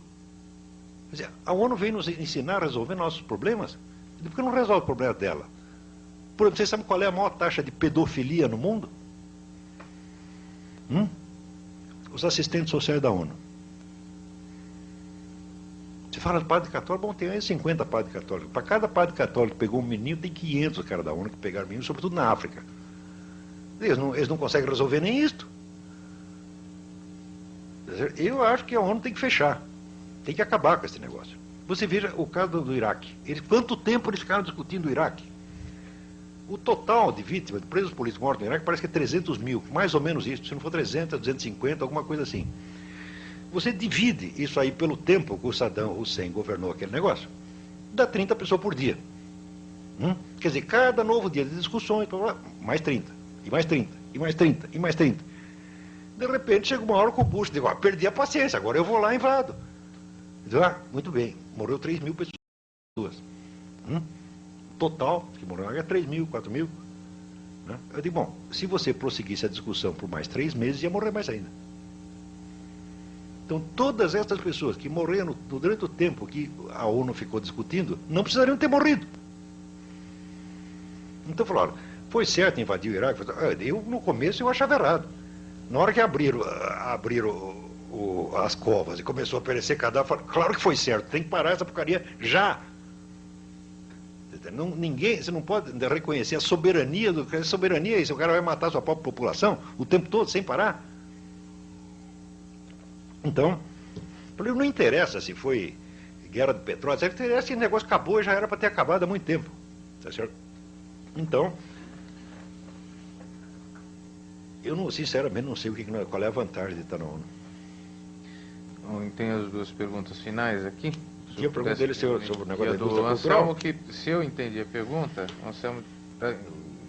S3: Quer dizer, a ONU vem nos ensinar a resolver nossos problemas. Porque não resolve o problema dela. Por exemplo, vocês sabem qual é a maior taxa de pedofilia no mundo? Os assistentes sociais da ONU. Você fala de padre católico, bom, tem aí 50 padres católicos. Para cada padre católico que pegou um menino, tem 500 cara da ONU que pegaram menino, sobretudo na África. Eles não conseguem resolver nem isto. Eu acho que a ONU tem que fechar. Tem que acabar com esse negócio. Você veja o caso do Iraque. Quanto tempo eles ficaram discutindo o Iraque? O total de vítimas, de presos políticos mortos no Iraque, parece que é 300 mil. Mais ou menos isso. Se não for 300, 250, alguma coisa assim. Você divide isso aí pelo tempo que o Saddam Hussein governou aquele negócio, dá 30 pessoas por dia. Quer dizer, cada novo dia de discussões, mais 30, e mais 30, e mais 30, e mais 30. De repente chega uma hora que o Bush diz, perdi a paciência, agora eu vou lá e invado. Diz, muito bem, morreu 3 mil pessoas. Total, que morreu é 3 mil, 4 mil. Eu digo, bom, se você prosseguisse a discussão por mais 3 meses, ia morrer mais ainda. Então, todas essas pessoas que morreram durante o tempo que a ONU ficou discutindo, não precisariam ter morrido. Então, falaram, foi certo invadir o Iraque? Eu, no começo, eu achava errado. Na hora que abriram as covas e começou a aparecer cadáver, falaram, claro que foi certo, tem que parar essa porcaria já. Você não pode reconhecer a soberania. A soberania é isso, o cara vai matar a sua própria população o tempo todo, sem parar. Então, não interessa se foi guerra de petróleo, se esse negócio acabou e já era para ter acabado há muito tempo. Tá certo? Então, eu não, sinceramente não sei qual é a vantagem de estar na ONU.
S1: Tem as duas perguntas finais aqui.
S3: E a pergunta dele sobre o negócio da indústria
S1: Anselmo,
S3: cultural.
S1: que, se eu entendi a pergunta, Anselmo,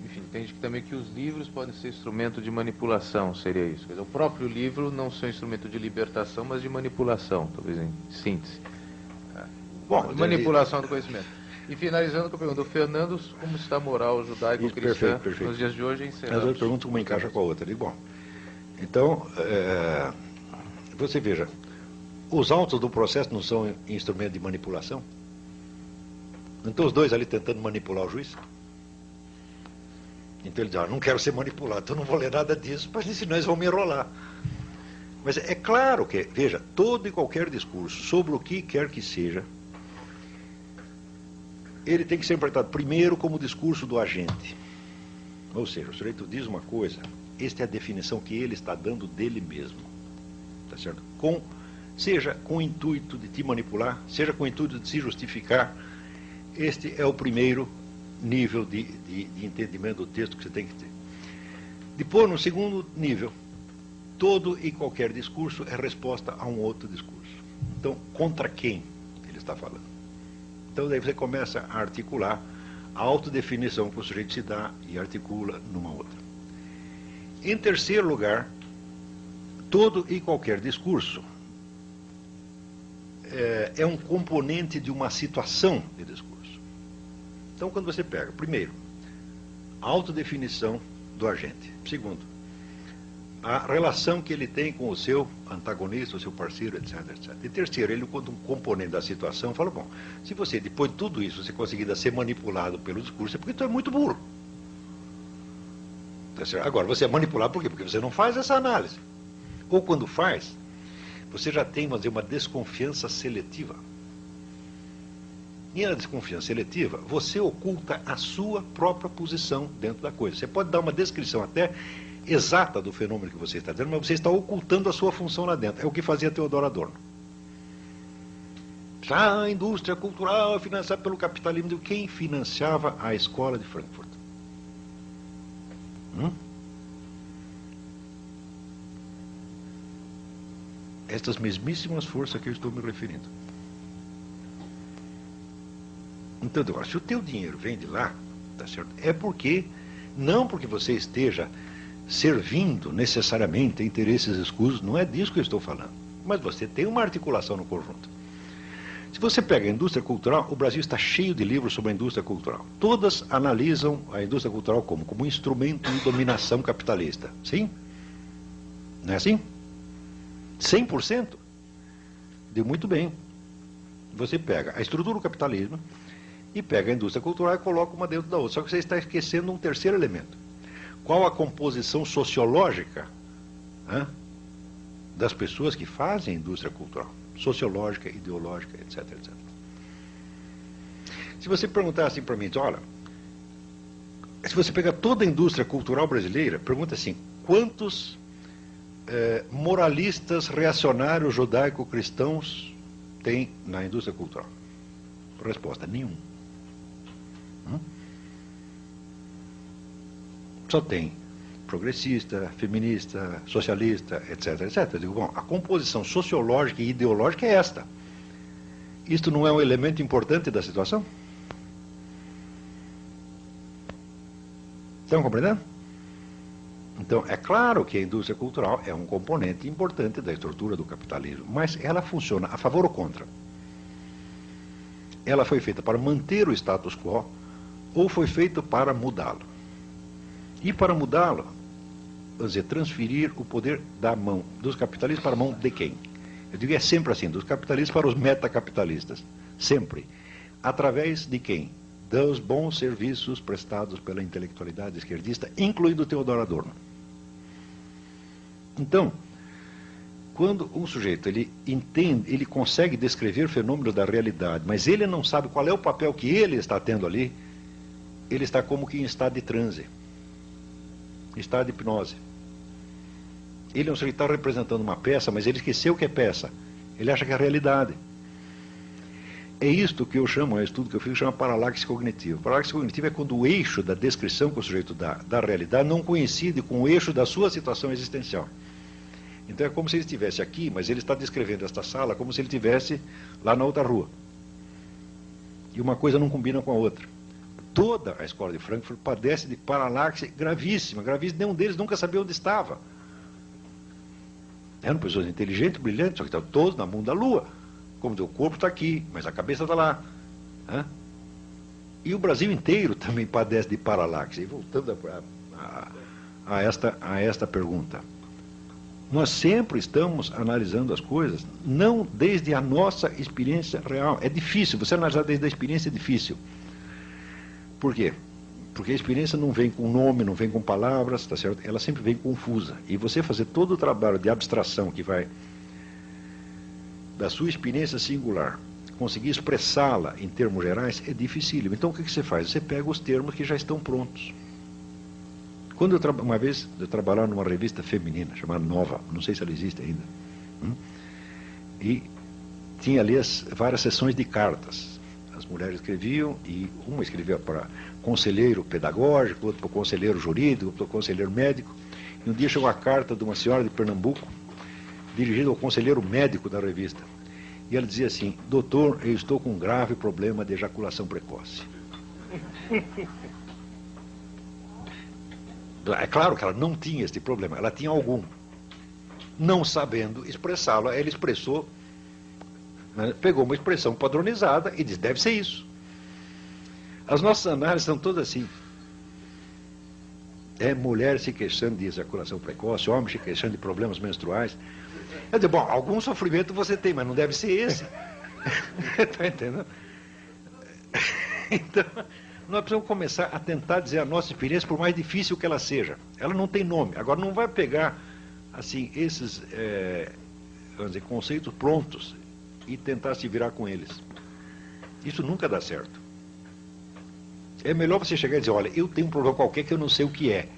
S1: enfim, entende que também que os livros podem ser instrumento de manipulação, seria isso. Quer dizer, o próprio livro não ser um instrumento de libertação, mas de manipulação, talvez em síntese.
S3: Bom,
S1: manipulação do conhecimento. E finalizando com a pergunta do Fernando, como está a moral judaico-cristã nos dias de hoje?
S3: As duas perguntas, uma encaixa com a outra. Digo, bom, então, você veja, os autos do processo não são instrumento de manipulação? Então os dois ali tentando manipular o juiz? Então ele diz, não quero ser manipulado, então não vou ler nada disso, mas senão eles vão me enrolar. Mas é claro que, veja, todo e qualquer discurso, sobre o que quer que seja, ele tem que ser interpretado primeiro como discurso do agente. Ou seja, o sujeito diz uma coisa, esta é a definição que ele está dando dele mesmo. Tá certo? Seja com o intuito de te manipular, seja com o intuito de se justificar, este é o primeiro nível de entendimento do texto que você tem que ter. Depois, no segundo nível, todo e qualquer discurso é resposta a um outro discurso. Então, contra quem ele está falando? Então, daí você começa a articular a autodefinição que o sujeito se dá e articula numa outra. Em terceiro lugar, todo e qualquer discurso é um componente de uma situação de discurso. Então, quando você pega, primeiro, a autodefinição do agente. Segundo, a relação que ele tem com o seu antagonista, o seu parceiro, etc, etc. E terceiro, ele, quando um componente da situação, fala, bom, se você, depois de tudo isso, você conseguir ser manipulado pelo discurso, é porque tu é muito burro. Tá certo? Agora, você é manipulado por quê? Porque você não faz essa análise. Ou quando faz, você já tem, vamos dizer, uma desconfiança seletiva. E na desconfiança seletiva, você oculta a sua própria posição dentro da coisa. Você pode dar uma descrição até exata do fenômeno que você está dizendo, mas você está ocultando a sua função lá dentro. É o que fazia Theodor Adorno. A indústria cultural é financiada pelo capitalismo. Quem financiava a escola de Frankfurt? Estas mesmíssimas forças que eu estou me referindo. Então, se o teu dinheiro vem de lá, tá certo? É porque, não porque você esteja servindo necessariamente a interesses escusos, não é disso que eu estou falando. Mas você tem uma articulação no conjunto. Se você pega a indústria cultural, o Brasil está cheio de livros sobre a indústria cultural. Todas analisam a indústria cultural como um instrumento de dominação capitalista. Sim? Não é assim? 100%? Deu muito bem. Você pega a estrutura do capitalismo e pega a indústria cultural e coloca uma dentro da outra. Só que você está esquecendo um terceiro elemento. Qual a composição sociológica das pessoas que fazem a indústria cultural? Sociológica, ideológica, etc, etc. Se você perguntar assim para mim, olha, se você pegar toda a indústria cultural brasileira, pergunta assim, quantos moralistas reacionários judaico-cristãos tem na indústria cultural? Resposta, nenhum. Só tem progressista, feminista, socialista, etc, etc. Eu digo, bom, a composição sociológica e ideológica é esta. Isto não é um elemento importante da situação? Estão compreendendo? Então, é claro que a indústria cultural é um componente importante da estrutura do capitalismo, mas ela funciona a favor ou contra? Ela foi feita para manter o status quo ou foi feita para mudá-lo? E para mudá-lo, vamos dizer, transferir o poder da mão dos capitalistas para a mão de quem? Eu digo, é sempre assim, dos capitalistas para os metacapitalistas. Sempre. Através de quem? Dos bons serviços prestados pela intelectualidade esquerdista, incluindo Theodor Adorno. Então, quando um sujeito ele entende, ele consegue descrever fenômenos da realidade, mas ele não sabe qual é o papel que ele está tendo ali, ele está como que em estado de transe, em estado de hipnose. Ele é um sujeito que está representando uma peça, mas ele esqueceu que é peça. Ele acha que é realidade. É isto que eu chamo, é um estudo que eu fiz, chama paralaxe cognitiva. Paralaxe cognitiva é quando o eixo da descrição que o sujeito dá da realidade não coincide com o eixo da sua situação existencial. Então é como se ele estivesse aqui, mas ele está descrevendo esta sala como se ele estivesse lá na outra rua. E uma coisa não combina com a outra. Toda a escola de Frankfurt padece de paralaxe gravíssima, gravíssima. Nenhum deles nunca sabia onde estava. Eram pessoas inteligentes, brilhantes, só que estavam todos na mão da lua. Como o corpo está aqui, mas a cabeça está lá. E o Brasil inteiro também padece de paralaxe. E voltando a esta pergunta. Nós sempre estamos analisando as coisas, não desde a nossa experiência real. É difícil, você analisar desde a experiência é difícil. Por quê? Porque a experiência não vem com nome, não vem com palavras, tá certo? Ela sempre vem confusa. E você fazer todo o trabalho de abstração que vai da sua experiência singular, conseguir expressá-la em termos gerais, é dificílimo. Então o que você faz? Você pega os termos que já estão prontos. Quando uma vez eu trabalhava numa revista feminina, chamada Nova, não sei se ela existe ainda, e tinha ali várias sessões de cartas. As mulheres escreviam, e uma escrevia para conselheiro pedagógico, outra para conselheiro jurídico, outra para conselheiro médico. E um dia chegou a carta de uma senhora de Pernambuco, dirigida ao conselheiro médico da revista. E ela dizia assim: doutor, eu estou com um grave problema de ejaculação precoce. É claro que ela não tinha este problema, ela tinha algum. Não sabendo expressá-lo, ela expressou, né, pegou uma expressão padronizada e disse, deve ser isso. As nossas análises são todas assim. É mulher se queixando de ejaculação precoce, homem se queixando de problemas menstruais. Eu digo, bom, algum sofrimento você tem, mas não deve ser esse. Está entendendo? Então, nós precisamos começar a tentar dizer a nossa experiência, por mais difícil que ela seja. Ela não tem nome. Agora, não vai pegar assim, esses vamos dizer, conceitos prontos e tentar se virar com eles. Isso nunca dá certo. É melhor você chegar e dizer, olha, eu tenho um problema qualquer que eu não sei o que é,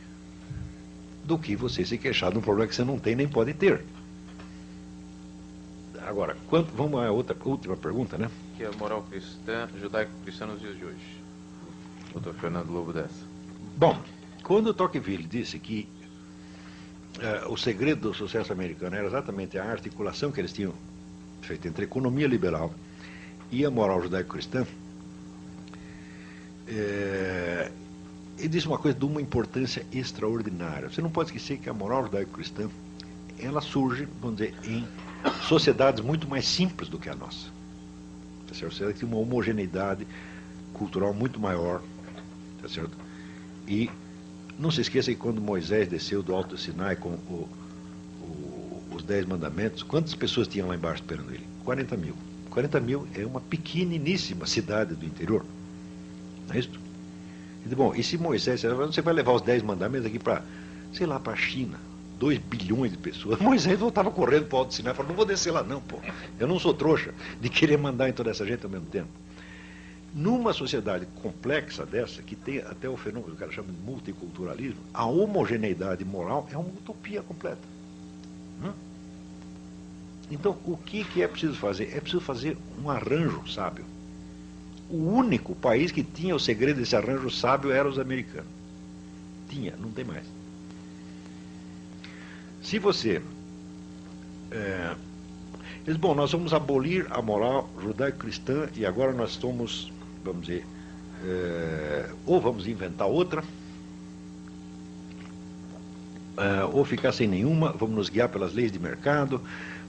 S3: do que você se queixar de um problema que você não tem nem pode ter. Agora, vamos à última pergunta, né?
S1: Que é a moral cristã, judaico-cristã nos dias de hoje. Doutor Fernando Lobo dessa.
S3: Bom, quando o Tocqueville disse que o segredo do sucesso americano era exatamente a articulação que eles tinham feito entre a economia liberal e a moral judaico-cristã, ele disse uma coisa de uma importância extraordinária. Você não pode esquecer que a moral judaico-cristã, ela surge, vamos dizer, em sociedades muito mais simples do que a nossa. Tá certo? Você tem uma homogeneidade cultural muito maior, tá certo? E não se esqueça que quando Moisés desceu do Alto Sinai com os 10 mandamentos, quantas pessoas tinham lá embaixo esperando ele? 40 mil. 40 mil é uma pequeniníssima cidade do interior. Não é isso? Bom, e se Moisés, você vai levar os 10 mandamentos aqui para, sei lá, para a China, 2 bilhões de pessoas. Moisés voltava correndo para o Alto Sinai e falou, não vou descer lá não, pô. Eu não sou trouxa de querer mandar em toda essa gente ao mesmo tempo. Numa sociedade complexa dessa, que tem até o fenômeno que o cara chama de multiculturalismo, a homogeneidade moral é uma utopia completa. Então, o que é preciso fazer? É preciso fazer um arranjo sábio. O único país que tinha o segredo desse arranjo sábio era os americanos. Tinha, não tem mais. Se você... Eles, bom, nós vamos abolir a moral judaico-cristã e agora nós estamos, vamos dizer, ou vamos inventar outra, ou ficar sem nenhuma, vamos nos guiar pelas leis de mercado,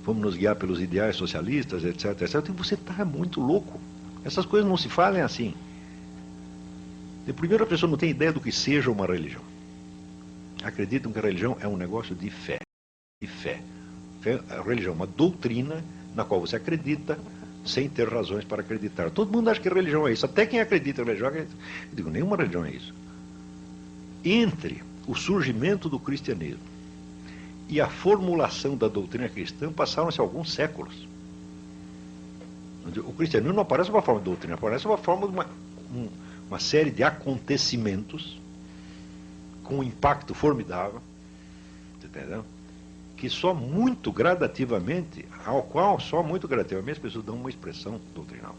S3: vamos nos guiar pelos ideais socialistas, etc, etc. Então você está muito louco. Essas coisas não se falem assim. Primeiro, a pessoa não tem ideia do que seja uma religião. Acreditam que a religião é um negócio de fé. A religião é uma doutrina na qual você acredita sem ter razões para acreditar. Todo mundo acha que a religião é isso. Até quem acredita em religião acredita. Eu digo, nenhuma religião é isso. Entre o surgimento do cristianismo e a formulação da doutrina cristã passaram-se alguns séculos. O cristianismo não aparece uma forma de doutrina, aparece uma forma de uma série de acontecimentos com um impacto formidável, entendeu? Que só muito gradativamente, as pessoas dão uma expressão doutrinal.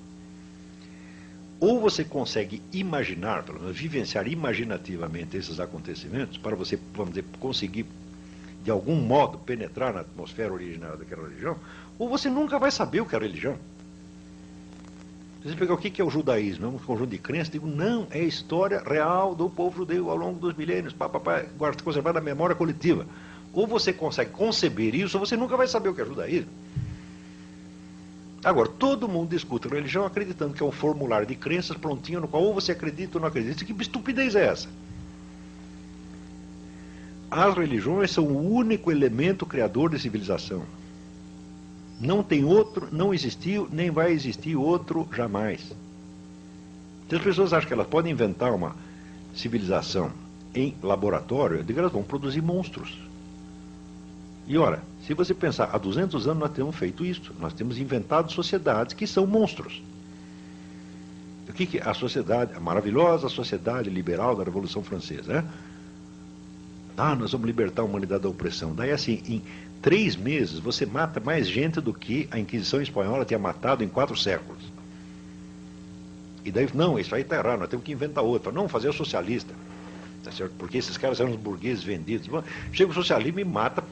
S3: Ou você consegue imaginar, pelo menos vivenciar imaginativamente esses acontecimentos, para você, vamos dizer, conseguir de algum modo penetrar na atmosfera original daquela religião, ou você nunca vai saber o que é a religião. Se você pegar o que é o judaísmo, é um conjunto de crenças, digo, não, é a história real do povo judeu ao longo dos milênios, conservada na memória coletiva. Ou você consegue conceber isso, ou você nunca vai saber o que é judaísmo. Agora, todo mundo discute religião acreditando que é um formulário de crenças prontinho, no qual ou você acredita ou não acredita. Que estupidez é essa? As religiões são o único elemento criador de civilização. Não tem outro, não existiu, nem vai existir outro jamais. Se as pessoas acham que elas podem inventar uma civilização em laboratório, eu digo que elas vão produzir monstros. E ora, se você pensar, há 200 anos nós temos feito isso. Nós temos inventado sociedades que são monstros. O que é a sociedade, a maravilhosa sociedade liberal da Revolução Francesa, né? Nós vamos libertar a humanidade da opressão. Daí assim, em 3 meses você mata mais gente do que a Inquisição Espanhola tinha matado em 4 séculos. E daí, não, isso aí está errado, nós temos que inventar outra. Não, fazer o socialista. Tá certo? Porque esses caras eram os burgueses vendidos. Chega o socialismo e mata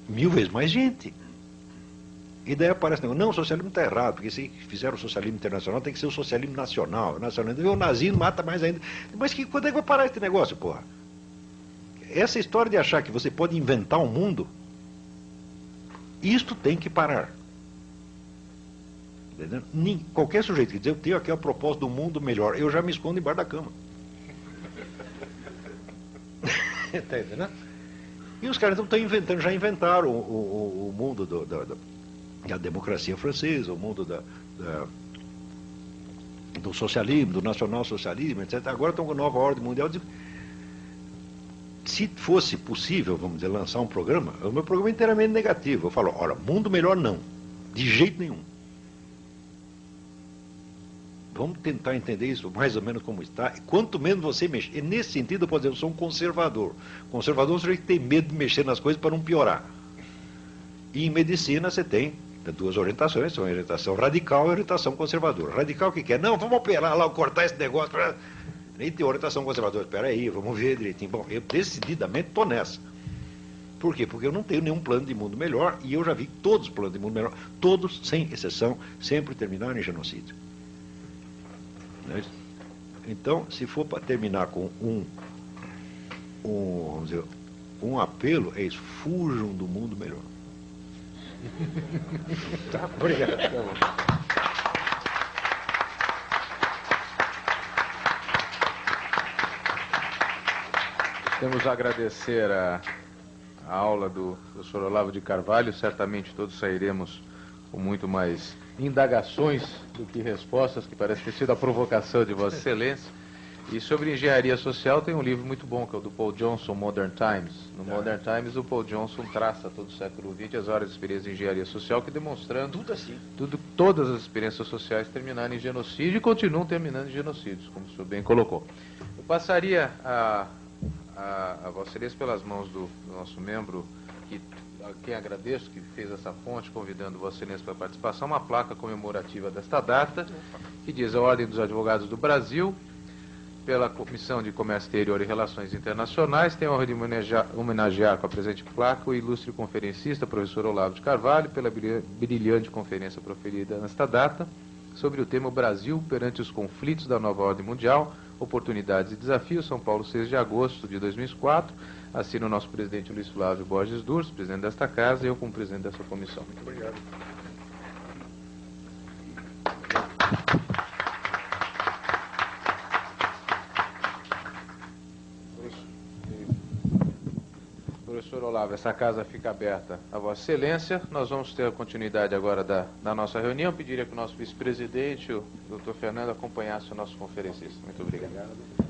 S3: 1000 vezes mais gente. E daí aparece, não, o socialismo está errado, porque se fizer o socialismo internacional tem que ser o socialismo nacional. O nazismo mata mais ainda. Mas quando é que vai parar esse negócio, porra? Essa história de achar que você pode inventar um mundo, isto tem que parar. Entendeu? Qualquer sujeito que diz, eu tenho aqui a proposta do mundo melhor, eu já me escondo embaixo da cama. Está entendendo? E os caras estão inventando, já inventaram o mundo da democracia francesa, o mundo do socialismo, do nacional-socialismo, etc. Agora estão com a nova ordem mundial. Se fosse possível, vamos dizer, lançar um programa, o meu programa é inteiramente negativo. Eu falo, olha, mundo melhor não, de jeito nenhum. Vamos tentar entender isso mais ou menos como está. Quanto menos você mexer, e nesse sentido eu posso dizer, eu sou um conservador. Conservador é um sujeito que tem medo de mexer nas coisas para não piorar. E em medicina você tem 2 orientações, são a orientação radical e a orientação conservadora. Radical o que quer? Não, vamos operar lá, cortar esse negócio. Nem tem orientação conservadora. Espera aí, vamos ver direitinho. Bom, eu decididamente estou nessa. Por quê? Porque eu não tenho nenhum plano de mundo melhor e eu já vi todos os planos de mundo melhor, todos, sem exceção, sempre terminaram em genocídio. Então, se for para terminar com vamos dizer, um apelo, é isso, fujam do mundo melhor. Tá, obrigado.
S1: Temos a agradecer a aula do professor Olavo de Carvalho. Certamente todos sairemos com muito mais indagações do que respostas, que parece ter sido a provocação de Vossa Excelência. E sobre engenharia social tem um livro muito bom, que é o do Paul Johnson, Modern Times. No Modern Times, o Paul Johnson traça todo o século XX as várias experiências de engenharia social, que demonstrando todas as experiências sociais terminando em genocídio e continuam terminando em genocídios, como o senhor bem colocou. Eu passaria a Vossa Excelência pelas mãos do nosso membro, a quem agradeço, que fez essa ponte, convidando Vossa Excelência para a participação, uma placa comemorativa desta data, que diz: a Ordem dos Advogados do Brasil, pela Comissão de Comércio Exterior e Relações Internacionais, tem a honra de homenagear com a presente placa o ilustre conferencista, professor Olavo de Carvalho, pela brilhante conferência proferida nesta data, sobre o tema Brasil perante os conflitos da nova ordem mundial, oportunidades e desafios, São Paulo, 6 de agosto de 2004. Assina o nosso presidente Luiz Flávio Borges Durso, presidente desta casa, e eu como presidente dessa comissão. Muito obrigado. Professor Olavo, essa casa fica aberta a Vossa Excelência. Nós vamos ter a continuidade agora da nossa reunião. Pediria que o nosso vice-presidente, o doutor Fernando, acompanhasse o nosso conferencista. Muito obrigado.